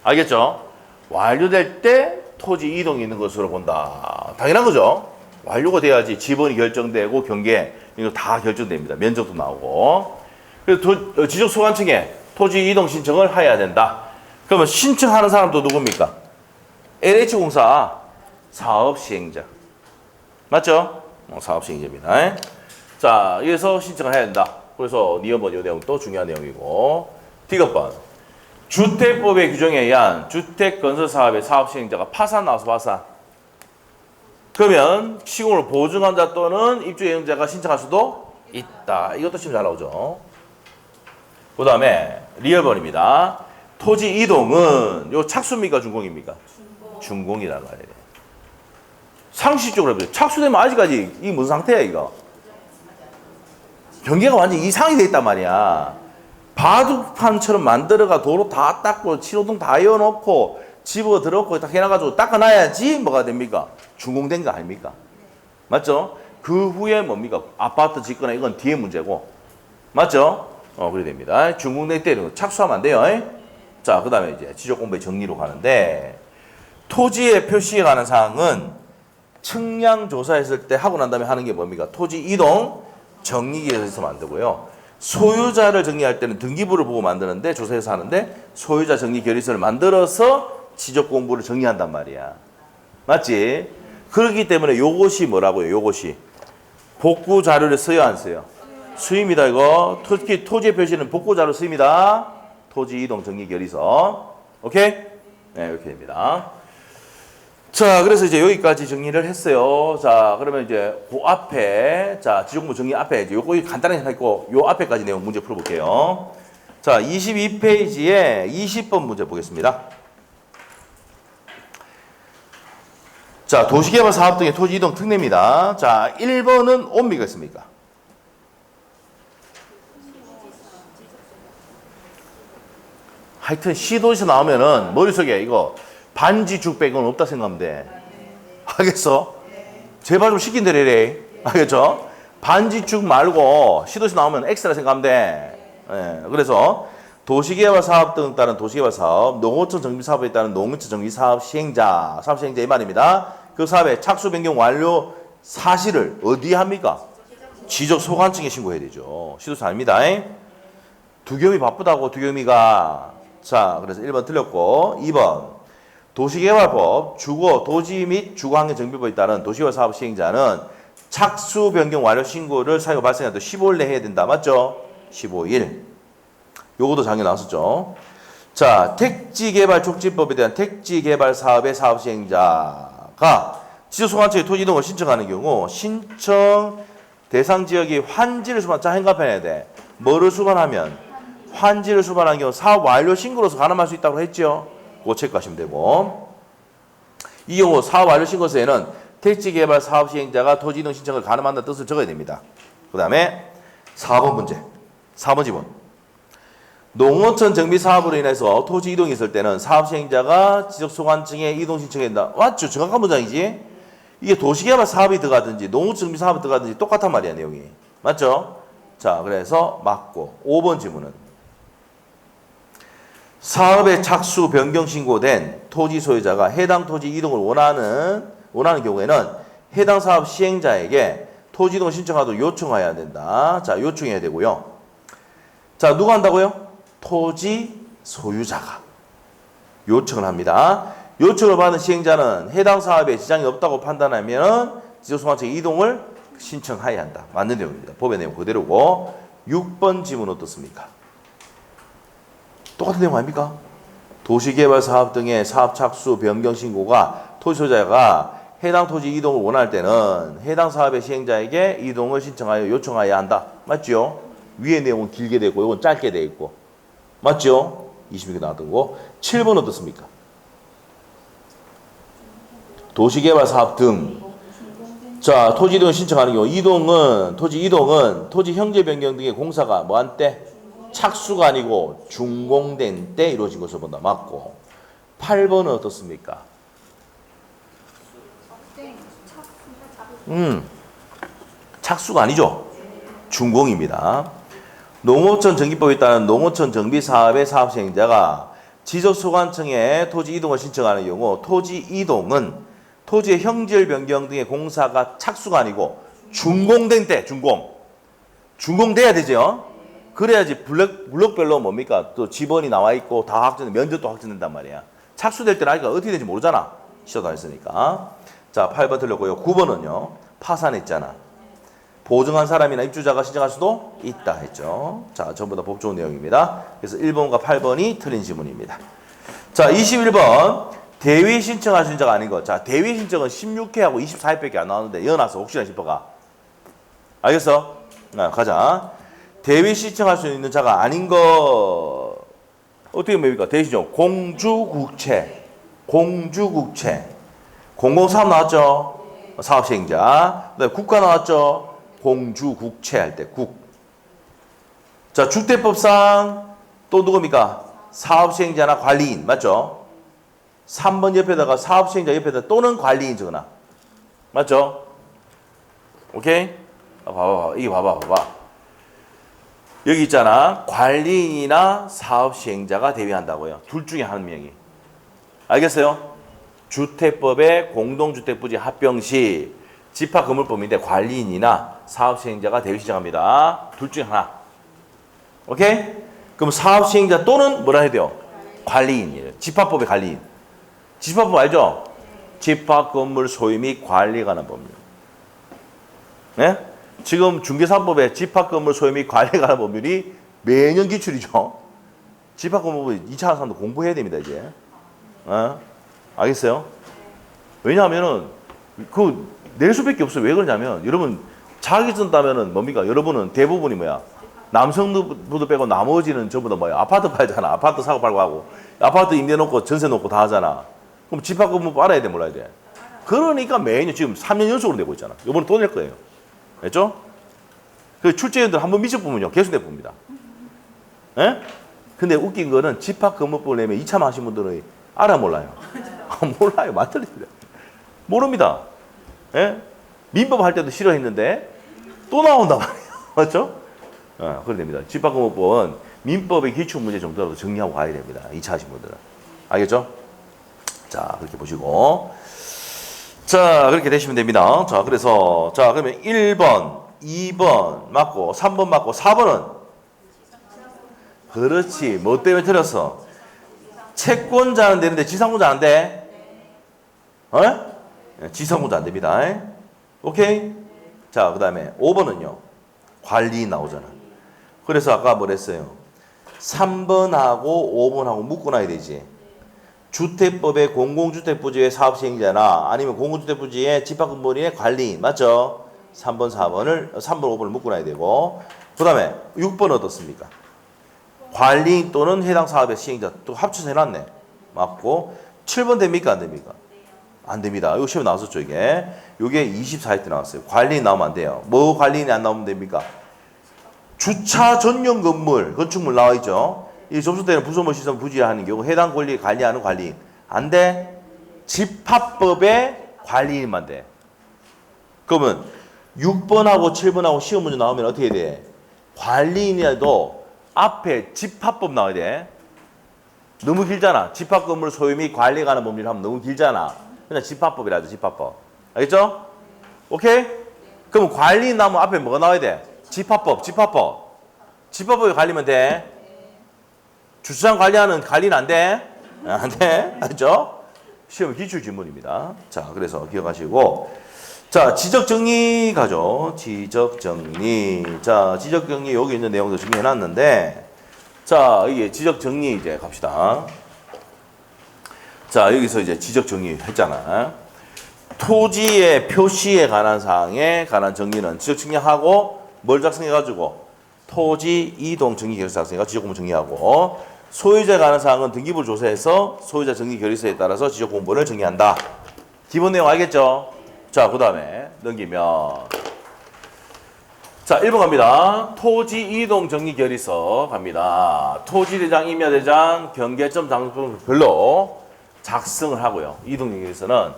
S1: 알겠죠? 완료될 때 토지 이동이 있는 것으로 본다. 당연한 거죠? 완료가 돼야지 지번이 결정되고 경계 이거 다 결정됩니다. 면적도 나오고. 그래서 지적소관청에 토지 이동 신청을 해야 된다. 그러면 신청하는 사람도 누굽니까? LH공사 사업 시행자. 맞죠? 사업 시행자입니다. 자, 여기서 신청을 해야 된다. 그래서 니은번 이 내용도 중요한 내용이고. 디귿번. 주택법의 규정에 의한 주택건설사업의 사업 시행자가 파산 나와서 파산. 그러면 시공을 보증한 자 또는 입주 예정자가 신청할 수도 있다. 이것도 지금 잘 나오죠. 그 다음에 리얼번입니다. 토지 이동은 요 착수입니까 준공입니까? 준공이라는 거예요. 상식적으로 해보세요. 착수되면 아직까지 이게 무슨 상태야 이거? 경계가 완전 이상이 돼 있단 말이야. 바둑판처럼 만들어가 도로 다 닦고 신호등 다 이어놓고 집어 들어놓고 딱 해놔가지고 닦아놔야지 뭐가 됩니까? 준공된 거 아닙니까? 맞죠? 그 후에 뭡니까? 아파트 짓거나 이건 뒤에 문제고. 맞죠? 그래 됩니다. 준공될 때는 착수하면 안 돼요. 자, 그 다음에 이제 지적공부의 정리로 가는데, 토지에 표시에 관한 사항은 측량 조사했을 때 하고 난 다음에 하는 게 뭡니까? 토지 이동 정리기에서 만들고요. 소유자를 정리할 때는 등기부를 보고 만드는데, 조사해서 하는데, 소유자 정리 결의서를 만들어서 지적공부를 정리한단 말이야. 맞지? 그렇기 때문에 요것이 뭐라고요? 요것이 복구 자료를 써야 안 써요? 수입니다. 이거 특히 토지의 표시는 복구 자료 쓰입니다. 토지 이동 정리 결의서. 오케이? 네, 이렇게 됩니다. 자, 그래서 이제 여기까지 정리를 했어요. 자, 그러면 이제 그 앞에, 자, 지적공부 정리 앞에 이제 요거 간단하게 했고, 요 앞에까지 내용 문제 풀어볼게요. 자, 22페이지에 20번 문제 보겠습니다. 자, 도시개발 사업 등의 토지 이동 특례입니다. 자, 1번은 옵니까 있습니까? 하여튼 시도에서 나오면은 머릿속에 이거 반지죽 빼고는 없다 생각하면 돼. 알겠어? 제발 좀 시킨 대로 해래. 알겠죠? 반지죽 말고 시도에서 나오면 X라 생각하면 돼. 예, 그래서 도시개발 사업 등 따른 도시개발 사업, 농어촌 정비 사업에 따른 농어촌 정비 사업 시행자, 사업 시행자 이 말입니다. 그 사업의 착수 변경 완료 사실을 어디에 합니까? 지적 소관청에 신고해야 되죠. 시도에서 아닙니다. 두겸이 바쁘다고 두겸이가. 자, 그래서 1번 틀렸고, 2번 도시개발법 주거 도지 및 주거환경 정비법에 따른 도시개발 사업 시행자는 착수 변경 완료 신고를 사유가 발생해도 15일 내에 해야 된다. 맞죠? 15일. 요것도 작년에 나왔었죠. 자, 택지개발 촉진법에 대한 택지개발 사업의 사업 시행자가 지적소관청에 토지 이동을 신청하는 경우 신청 대상 지역이 환지를 수반, 자, 행간편해야 돼. 뭐를 수반하면? 환지를 수반한 경우 사업 완료 신고로서 가늠할 수 있다고 했죠. 그거 체크하시면 되고. 이 경우 사업 완료 신고서에는 택지개발 사업 시행자가 토지 이동 신청을 가늠한다는 뜻을 적어야 됩니다. 그 다음에 4번 문제. 4번 지문. 농어촌 정비 사업으로 인해서 토지 이동이 있을 때는 사업 시행자가 지적소관청에 이동 신청한다. 맞죠? 정확한 문장이지? 이게 도시개발 사업이 들어가든지 농어촌 정비 사업이 들어가든지 똑같단 말이야, 내용이. 맞죠? 자, 그래서 맞고. 5번 지문은 사업의 착수 변경 신고된 토지 소유자가 해당 토지 이동을 원하는 경우에는 해당 사업 시행자에게 토지 이동을 신청하도록 요청해야 된다. 자, 요청해야 되고요. 자, 누가 한다고요? 토지 소유자가 요청을 합니다. 요청을 받은 시행자는 해당 사업에 지장이 없다고 판단하면 지적소관청에 이동을 신청해야 한다. 맞는 내용입니다. 법의 내용 그대로고. 6번 지문 어떻습니까? 똑같은 내용 아닙니까? 도시개발 사업 등의 사업 착수 변경 신고가 토지 소유자가 해당 토지 이동을 원할 때는 해당 사업의 시행자에게 이동을 신청하여 요청해야 한다. 맞죠? 위의 내용은 길게 되어 있고 이건 짧게 되어 있고. 맞죠? 26개 나왔던 거. 7번 어떻습니까? 도시개발 사업 등. 자, 토지 이동을 신청하는 경우 토지 이동은 토지 형제 변경 등의 공사가 뭐한 때? 착수가 아니고 준공된 때 이루어진 것을 본다. 맞고. 8번은 어떻습니까? 착수가 아니죠. 준공입니다. 농어촌 정비법에 따른 농어촌 정비 사업의 사업 시행자가 지적소관청에 토지 이동을 신청하는 경우 토지 이동은 토지의 형질 변경 등의 공사가 착수가 아니고 준공된 때 준공돼야 되죠. 그래야지 블록별로 뭡니까 또 지번이 나와 있고 다 확정 면적도 확정된단 말이야. 착수될 때는 아직 어떻게 될지 모르잖아. 시도도 안 했으니까. 자 8번 틀렸고요. 9번은요. 파산했잖아. 보증한 사람이나 입주자가 신청할 수도 있다 했죠. 자, 전부 다 법 좋은 내용입니다. 그래서 1번과 8번이 틀린 지문입니다. 자, 21번. 대위 신청할 수 있는 자가 아닌 것. 자, 대위 신청은 16회하고 24회밖에 안 나오는데 연나서 혹시나 싶어가. 알겠어? 가자. 대위 신청할 수 있는 자가 아닌 거 어떻게 뭡니까? 대위 신청. 공주국채. 공공사업 나왔죠? 사업 시행자. 그다음에 국가 나왔죠? 공주국채 할 때 국. 자, 주택법상 또 누굽니까? 사업시행자나 관리인 맞죠? 3번 옆에다가 사업시행자 옆에다 또는 관리인 적어놔. 맞죠? 오케이? 봐봐. 이게 봐봐. 여기 있잖아. 관리인이나 사업시행자가 대위한다고요. 둘 중에 한 명이. 알겠어요? 주택법의 공동주택부지 합병 시 집합건물법인데 관리인이나 사업시행자가 대위 신청합니다. 둘 중에 하나. 오케이? 그럼 사업시행자 또는 뭐라 해야 돼요? 관리인이에요. 집합법의 관리인. 집합법 알죠? 집합건물 소유 및 관리에 관한 법률. 네? 지금 중개사법에 집합건물 소유 및 관리에 관한 법률이 매년 기출이죠. 집합건물법 2차 사람도 공부해야 됩니다, 이제. 알겠어요? 왜냐하면은 낼 수밖에 없어요. 왜 그러냐면 여러분 자기 쓴다면은 뭡니까? 여러분은 대부분이 뭐야? 남성부도 빼고 나머지는 전부 다 뭐야? 아파트 팔잖아. 아파트 사고 팔고 하고 아파트 임대 놓고 전세 놓고 다 하잖아. 그럼 집합건물법 알아야 돼, 몰라야 돼? 그러니까 매년 지금 3년 연속으로 내고 있잖아. 이번에 또 낼 거예요. 됐죠? 그 출제위원들 한번 미쳐보면요. 계속 내봅니다. 예? 근데 웃긴 거는 집합건물법을 내면 2차 하신 분들은 알아 몰라요? 몰라요. 맞틀립니다. 모릅니다. 예? 민법 할 때도 싫어했는데 또 나온단 말이에요. 맞죠? 그래 됩니다. 집합건물법은 민법의 기출 문제 정도라도 정리하고 가야 됩니다. 2차 하신 분들은. 알겠죠? 자, 그렇게 보시고. 자, 그렇게 되시면 됩니다. 자, 그래서 자, 그러면 1번, 2번 맞고 3번 맞고 4번은 그렇지. 뭐 때문에 틀렸어? 채권자는 되는데 지상권자 안 돼? 지상권자 안 됩니다. 오케이? 자, 그 다음에 5번은요. 관리인 나오잖아. 그래서 아까 뭐랬어요? 3번하고 5번하고 묶어놔야 되지. 주택법의 공공주택부지의 사업시행자나 아니면 공공주택부지의 집합건물인의 관리인. 맞죠? 3번, 5번을 묶어놔야 되고. 그 다음에 6번 어떻습니까? 관리인 또는 해당 사업의 시행자. 또 합쳐서 해놨네. 맞고. 7번 됩니까? 안 됩니까? 안 됩니다. 이거 시험에 나왔었죠, 이게. 이게 24회 때 나왔어요. 관리인 나오면 안 돼요. 뭐 관리인이 안 나오면 됩니까? 주차 전용 건물, 건축물 나와 있죠. 이 접수되는 부소물 시설 부지하는 경우 해당 권리에 관리하는 관리인. 안 돼. 집합법의 관리인만 돼. 그러면 6번하고 7번하고 시험 문제 나오면 어떻게 돼? 관리인이라도 앞에 집합법 나와야 돼. 너무 길잖아. 집합건물 소유 및 관리에 관한 법률 하면 너무 길잖아. 그냥 집합법이라 하죠. 집합법. 알겠죠? 오케이? 그럼 관리인 나오면 앞에 뭐가 나와야 돼? 집합법. 집합법에 관리면 돼. 주차장 관리하는 관리는 안 돼? 안 돼. 알죠? 시험 기출 질문입니다. 자, 그래서 기억하시고. 자, 지적정리 가죠. 지적정리. 자, 지적정리 여기 있는 내용도 정리해놨는데, 자, 이게 지적정리 이제 갑시다. 자, 여기서 이제 지적정리 했잖아. 토지의 표시에 관한 사항에 관한 정리는 지적정리하고 뭘 작성해가지고 토지 이동 정리 결의서 작성해가 지적공부 정리하고 소유자에 관한 사항은 등기부를 조사해서 소유자 정리 결의서에 따라서 지적공부를 정리한다. 기본 내용 알겠죠? 자, 그 다음에 넘기면 자, 1번 갑니다. 토지 이동 정리 결의서 갑니다. 토지대장, 임야대장, 경계점 장소별로 작성을 하고요. 이동 정리 결의서는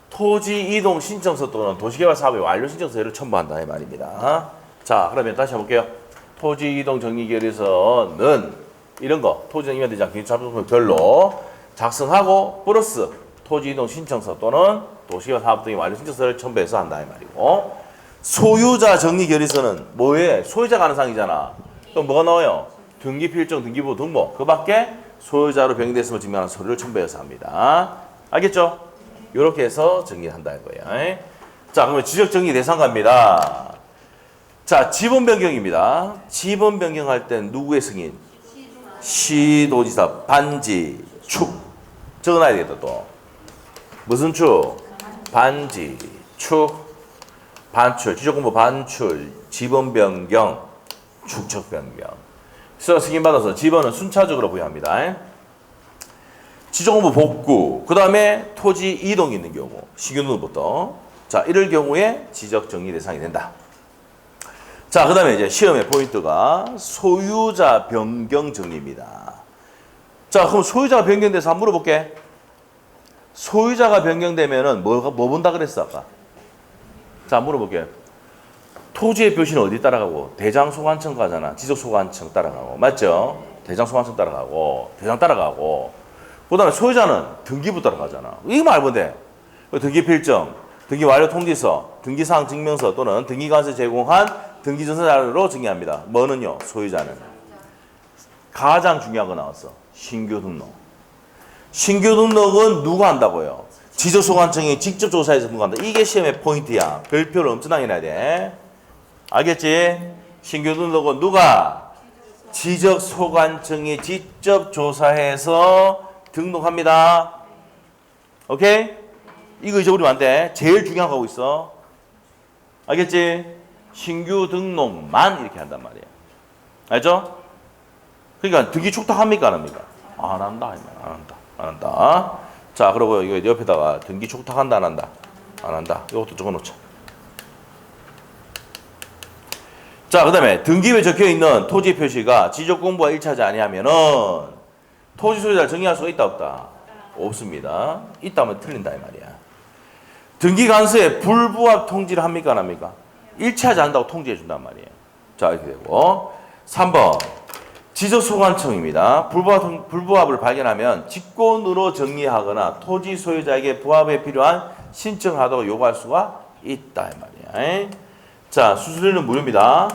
S1: 토지 이동 신청서 또는 도시개발 사업의 완료 신청서를 첨부한다 이 말입니다. 자, 그러면 다시 해볼게요. 토지 이동 정리 결의서는 이런 거 토지 정리가 되지 않게 별로 작성하고 플러스 토지 이동 신청서 또는 도시개발 사업 등의 완료 신청서를 첨부해서 한다 이 말이고 소유자 정리 결의서는 뭐에 소유자가 하는 상이잖아. 그럼 뭐가 나와요? 등기 필정, 등기부 등본 그밖에 소유자로 변경됐음을 증명하는 서류를 첨부해서 합니다. 알겠죠? 이렇게 해서 정리한다 이거야. 자, 그러면 지적 정리 대상 갑니다. 자, 지분 변경입니다. 지분 변경할 땐 누구의 승인? 시도지사 반지 축 적어놔야 되겠다 또. 무슨 축? 반지 축 반출 지적공부 반출 지분 변경 축척 변경. 그래서 승인받아서 지번은 순차적으로 부여합니다. 지적공부 복구 그 다음에 토지 이동이 있는 경우 신규등록부터 자 이럴 경우에 지적 정리 대상이 된다. 자, 그 다음에 이제 시험의 포인트가 소유자 변경 정리입니다. 자, 그럼 소유자가 변경돼서 한번 물어볼게. 소유자가 변경되면은 뭐 본다 그랬어, 아까? 자, 물어볼게. 토지의 표시는 어디 따라가고? 대장소관청 가잖아. 지적소관청 따라가고. 맞죠? 대장소관청 따라가고, 대장 따라가고. 그 다음에 소유자는 등기부 따라가잖아. 이거 말면 돼. 등기필정, 등기완료 통지서, 등기사항 증명서 또는 등기관세 제공한 등기전서 자료로 정의합니다. 뭐는요? 소유자는. 가장 중요한 거 나왔어. 신규 등록. 신규 등록은 누가 한다고요? 지적소관청이 직접 조사해서 등록한다. 이게 시험의 포인트야. 별표를 엄청나게 내야 돼. 알겠지? 신규 등록은 누가? 지적소관청이 직접 조사해서 등록합니다. 오케이? 이거 잊어버리면 안 돼. 제일 중요한 거 하고 있어. 알겠지? 신규 등록만 이렇게 한단 말이에요. 알죠? 그러니까 등기 촉탁합니까? 안 합니까? 안 한다. 안 한다. 자, 그리고 이거 옆에다가 등기 촉탁한다, 안 한다? 안 한다. 이것도 적어놓자. 자, 그 다음에 등기부에 적혀있는 토지 표시가 지적공부와 일치하지 아니하면은 토지 소유자를 정의할 수가 있다, 없다? 없습니다. 있다면 틀린다, 이 말이야. 등기관서에 불부합 통지를 합니까, 안 합니까? 일치하지 않는다고 통지해 준단 말이에요. 자, 이렇게 되고 3번 지적소관청입니다. 불부합을 발견하면 직권으로 정리하거나 토지 소유자에게 부합에 필요한 신청을 하도록 요구할 수가 있다 이 말이야. 자, 수수료는 무료입니다.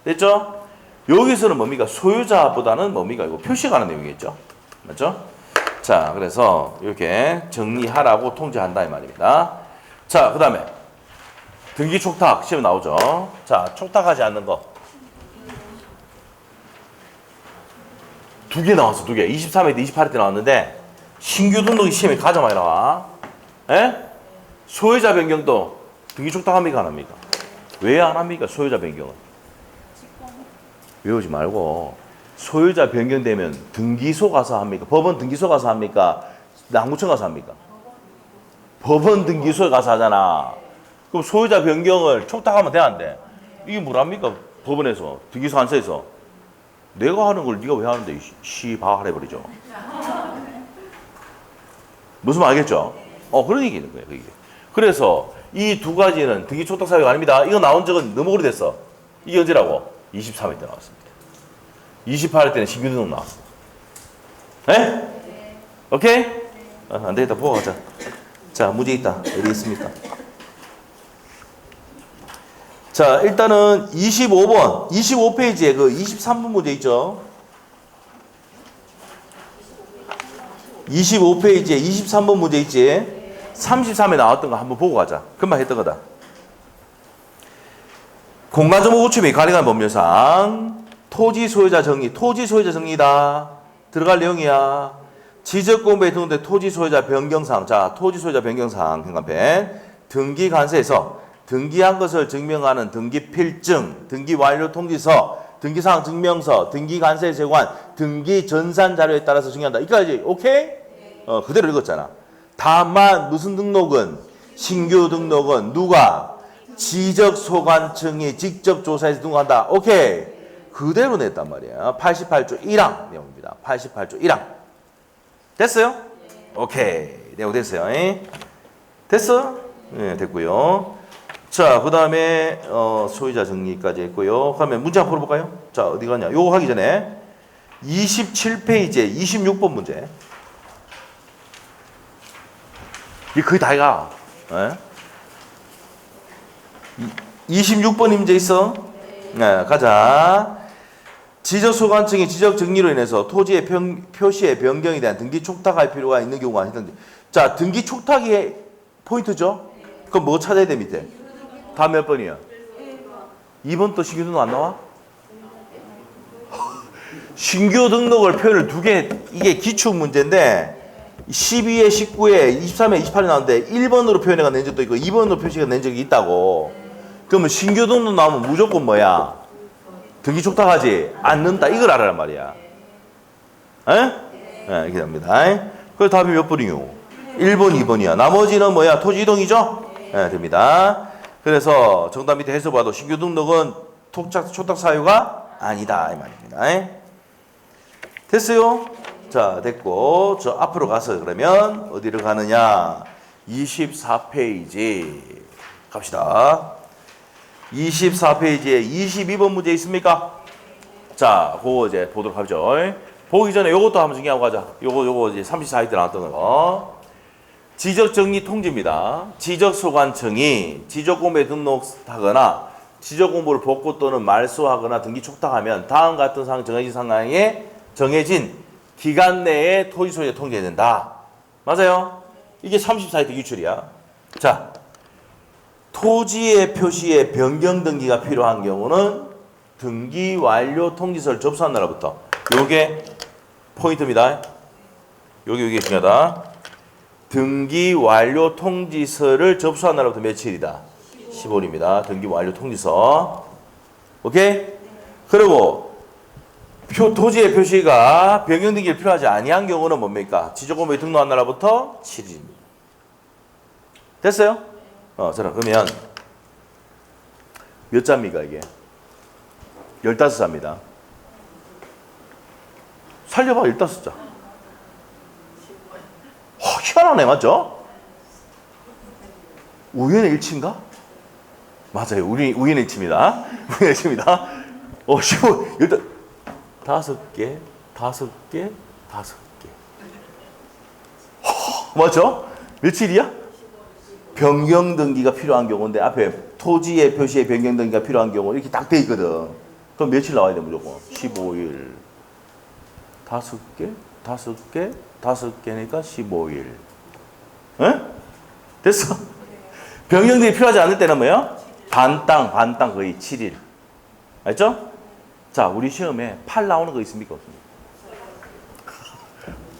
S1: 됐죠? 여기서는 뭡니까? 소유자보다는 뭡니까? 이거 표시가 하는 내용이겠죠? 맞죠? 자, 그래서 이렇게 정리하라고 통지한다 이 말입니다. 자, 그 다음에 등기 촉탁 시험 나오죠. 자, 촉탁하지 않는 거. 2개 나왔어, 2개. 23회 때, 28회 때 나왔는데, 신규 등록이 시험에 가장 많이 나와. 에? 소유자 변경도 등기 촉탁합니까, 안 합니까? 왜 안 합니까, 소유자 변경은? 외우지 말고, 소유자 변경되면 등기소 가서 합니까? 법원 등기소 가서 합니까? 남구청 가서 합니까? 법원 등기소에 가서 하잖아. 그럼 소유자 변경을 촉탁하면 돼, 안 돼? 이게 뭐랍니까? 법원에서, 등기소 안서에서. 내가 하는 걸 네가 왜 하는데, 씨바 해버리죠. 무슨 말 알겠죠? 그런 얘기는 거예요, 그게. 그래서 이 두 가지는 등기 촉탁 사유가 아닙니다. 이거 나온 적은 너무 오래됐어. 이게 언제라고? 23회 때 나왔습니다. 28회 때는 신규 등록 나왔어. 네? 오케이? 안 되겠다, 보고 가자. 자, 문제 있다. 어디 있습니까? 자, 일단은 25번, 25페이지에 그 23번 문제 있죠? 25페이지에 23번 문제 있지? 33에 나왔던 거 한번 보고 가자. 금방 했던 거다. 공간정보 구축 및 관리관 법률상 토지 소유자 정리, 토지 소유자 정리다. 들어갈 내용이야. 지적공부에 등록된 토지 소유자 변경사항. 자, 토지 소유자 변경사항 현관펜. 등기관세에서 등기한 것을 증명하는 등기필증, 등기완료 통지서, 등기사항 증명서, 등기관세 제공한 등기전산 자료에 따라서 정의한다. 이까지 오케이? 그대로 읽었잖아. 다만 무슨 등록은? 신규 등록은 누가? 지적소관청이 직접 조사해서 등록한다. 오케이? 그대로 냈단 말이야. 88조 1항 내용입니다. 88조 1항. 됐어요? 오케이. 내용 됐어요. 됐어? 네, 됐고요. 자, 그 다음에 소유자 정리까지 했고요. 그러면 문제 한번 풀어볼까요? 자, 어디 가냐? 요거 하기 전에 27페이지에 26번 문제. 이게 거의 다이가. 26번 문제 있어? 네, 가자. 지적소관청의 지적 정리로 인해서 토지의 표시의 변경에 대한 등기 촉탁할 필요가 있는 경우가 있는데, 자, 등기 촉탁이 포인트죠? 그럼 뭐 찾아야 돼, 밑에? 다 몇 번이야? 2번 또 신규 등록 안 나와? 신규 등록을 표현을 두 개, 이게 기출 문제인데 12에 19에 23에 28에 나오는데 1번으로 표현해가 낸 적도 있고 2번으로 표시가 낸 적이 있다고. 그러면 신규 등록 나오면 무조건 뭐야? 등기 촉탁하지 않는다, 이걸 알아란 말이야. 에? 네, 이렇게 됩니다. 그래서 답이 몇 번이요? 1번, 2번이야. 나머지는 뭐야? 토지 이동이죠? 네, 됩니다. 그래서 정답 밑에 해서 봐도 신규 등록은 촉탁 사유가 아니다, 이 말입니다. 됐어요? 자, 됐고, 저 앞으로 가서 그러면 어디를 가느냐? 24페이지 갑시다. 24페이지에 22번 문제 있습니까? 자, 그거 이제 보도록 하죠. 보기 전에 요것도 한번 정리하고 가자. 요거 이제 34회 때 나왔던 거. 지적정리 통지입니다. 지적소관청이 지적공부에 등록하거나 지적공부를 복구 또는 말소하거나 등기 촉탁하면 다음 같은 정해진 상황에 정해진 기간 내에 토지 소유자 통지해야 된다. 맞아요? 이게 34회 때 기출이야. 자, 토지의 표시에 변경 등기가 필요한 경우는 등기 완료 통지서를 접수한 날부터, 요게 포인트입니다. 요게 중요하다. 등기 완료 통지서를 접수한 날부터 며칠이다? 15일입니다. 등기 완료 통지서. 오케이? 그리고 토지의 표시가 변경 등기를 필요하지 아니한 경우는 뭡니까? 지적공부에 등록한 날부터 7일입니다. 됐어요? 자, 그러면 몇 자입니까, 이게? 15자입니다. 살려봐, 15자. 희한하네, 맞죠? 우연의 일치인가? 맞아요. 우연의 일치입니다. 우연의 일치입니다. 15, 일단 5개. 맞죠? 며칠이야? 변경 등기가 필요한 경우인데 앞에 토지의 표시에 변경 등기가 필요한 경우 이렇게 딱 돼 있거든. 그럼 며칠 나와야 돼, 무조건? 15일. 5개니까 15일. 에? 됐어? 변경 등기 필요하지 않을 때는 뭐야? 반 땅 거의 7일. 알죠? 자, 우리 시험에 8 나오는 거 있습니까? 없습니까?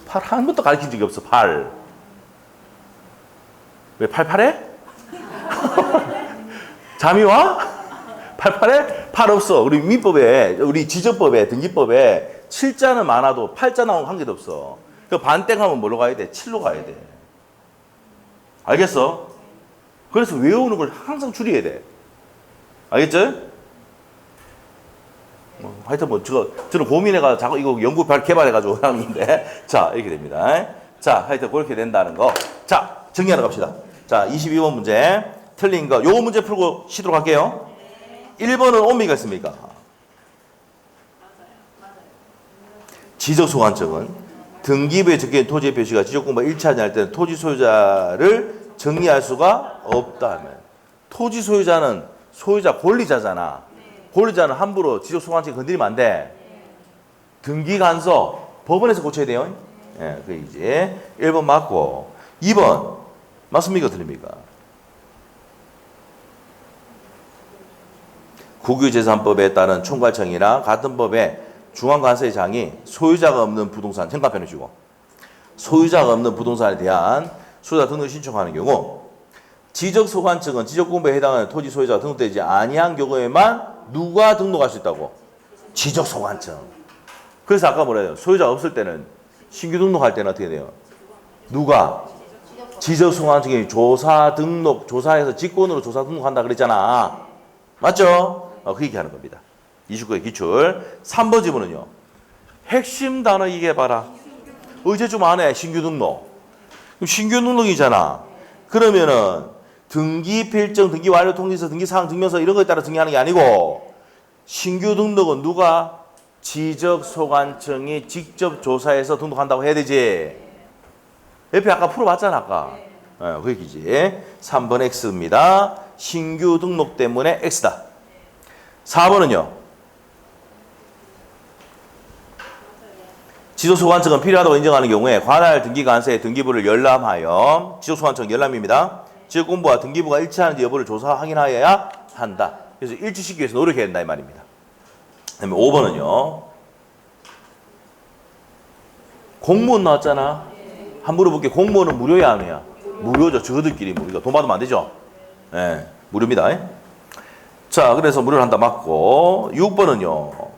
S1: 8 한 번도 가르친 적이 없어, 8. 왜 88해? 잠이 와? 88해? 8 없어. 우리 민법에, 우리 지적법에, 등기법에 7자는 많아도 8자 나온 거 한 개도 없어. 그 반땡 하면 뭐로 가야 돼? 7로 가야 돼. 알겠어? 그래서 외우는 걸 항상 줄여야 돼. 알겠죠? 하여튼 저는 고민해가지고 자꾸 이거 연구 개발해가지고 하는데, 자, 이렇게 됩니다. 자, 하여튼 그렇게 된다는 거. 자, 정리하러 갑시다. 자, 22번 문제. 틀린 거. 요거 문제 풀고 쉬도록 할게요. 1번은 옴미가 있습니까? 지적소관청은 등기부에 적혀있는 토지의 표시가 지적공부가 일치하지 않을 때는 토지 소유자를 정리할 수가 없다 하면, 토지 소유자는 소유자 권리자잖아. 권리자는 함부로 지적소관청이 건드리면 안 돼. 등기간서 법원에서 고쳐야 돼요. 예, 그 이제 1번 맞고, 2번 맞습니까? 틀립니까? 국유재산법에 따른 총괄청이나 같은 법의 중앙관세장이 소유자가 없는 부동산, 현관편을 주고 소유자가 없는 부동산에 대한 소유자 등록 신청하는 경우, 지적소관청은 지적공부에 해당하는 토지 소유자가 등록되지 아니한 경우에만 누가 등록할 수 있다고? 지적소관청. 그래서 아까 뭐라 해요? 소유자가 없을 때는, 신규 등록할 때는 어떻게 돼요? 누가? 지적소관청이 조사해서 직권으로 조사 등록한다 그랬잖아. 맞죠? 그 얘기하는 겁니다. 29의 기출. 3번 지문은요. 핵심 단어 이게 봐라. 이제 좀 안 해. 신규 등록. 그럼 신규 등록이잖아. 그러면은 등기 필정, 등기 완료 통지서, 등기 사항 증명서 이런 거에 따라 정리하는 게 아니고 신규 등록은 누가? 지적소관청이 직접 조사해서 등록한다고 해야 되지. 옆에 아까 풀어봤잖아 아까. 그 얘기지. 3번 X입니다. 신규 등록 때문에 X다. 4번은요. 지적소관청은 필요하다고 인정하는 경우에 관할 등기관서에 등기부를 열람하여 지적소관청 열람입니다. 지역공부와 등기부가 일치하는지 여부를 조사 확인하여야 한다. 그래서 일치시키기 위해서 노력해야 된다 이 말입니다. 그다음에 5번은요. 공무원 나왔잖아. 한 물어볼게. 공무원은 무료야 아니야? 무료죠. 저들끼리 무료가 돈 받으면 안 되죠. 네, 무료입니다. 자, 그래서 무료를 한다 맞고 6번은요.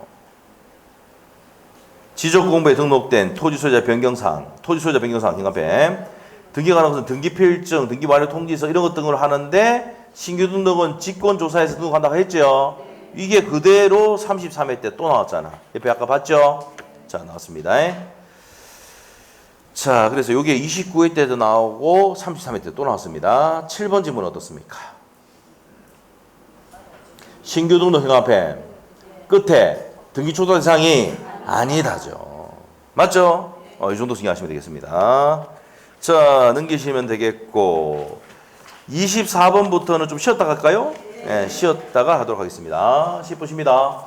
S1: 지적공부에 등록된 토지소유자 변경사항, 경감펜, 등기가 나서 등기필증, 등기완료 통지서 이런 것 등을 하는데 신규 등록은 직권조사에서 등록한다고 했죠. 이게 그대로 33회 때 또 나왔잖아. 옆에 아까 봤죠? 자, 나왔습니다. 자, 그래서 이게 29회 때도 나오고 33회 때 또 나왔습니다. 7번 질문 어떻습니까? 신규 등록 경감펜 끝에 등기 초과 대상이 아니다죠. 맞죠? 이 정도 신경하시면 되겠습니다. 자, 넘기시면 되겠고 24번부터는 좀 쉬었다 갈까요? 네, 쉬었다가 하도록 하겠습니다. 10분 쉽니다.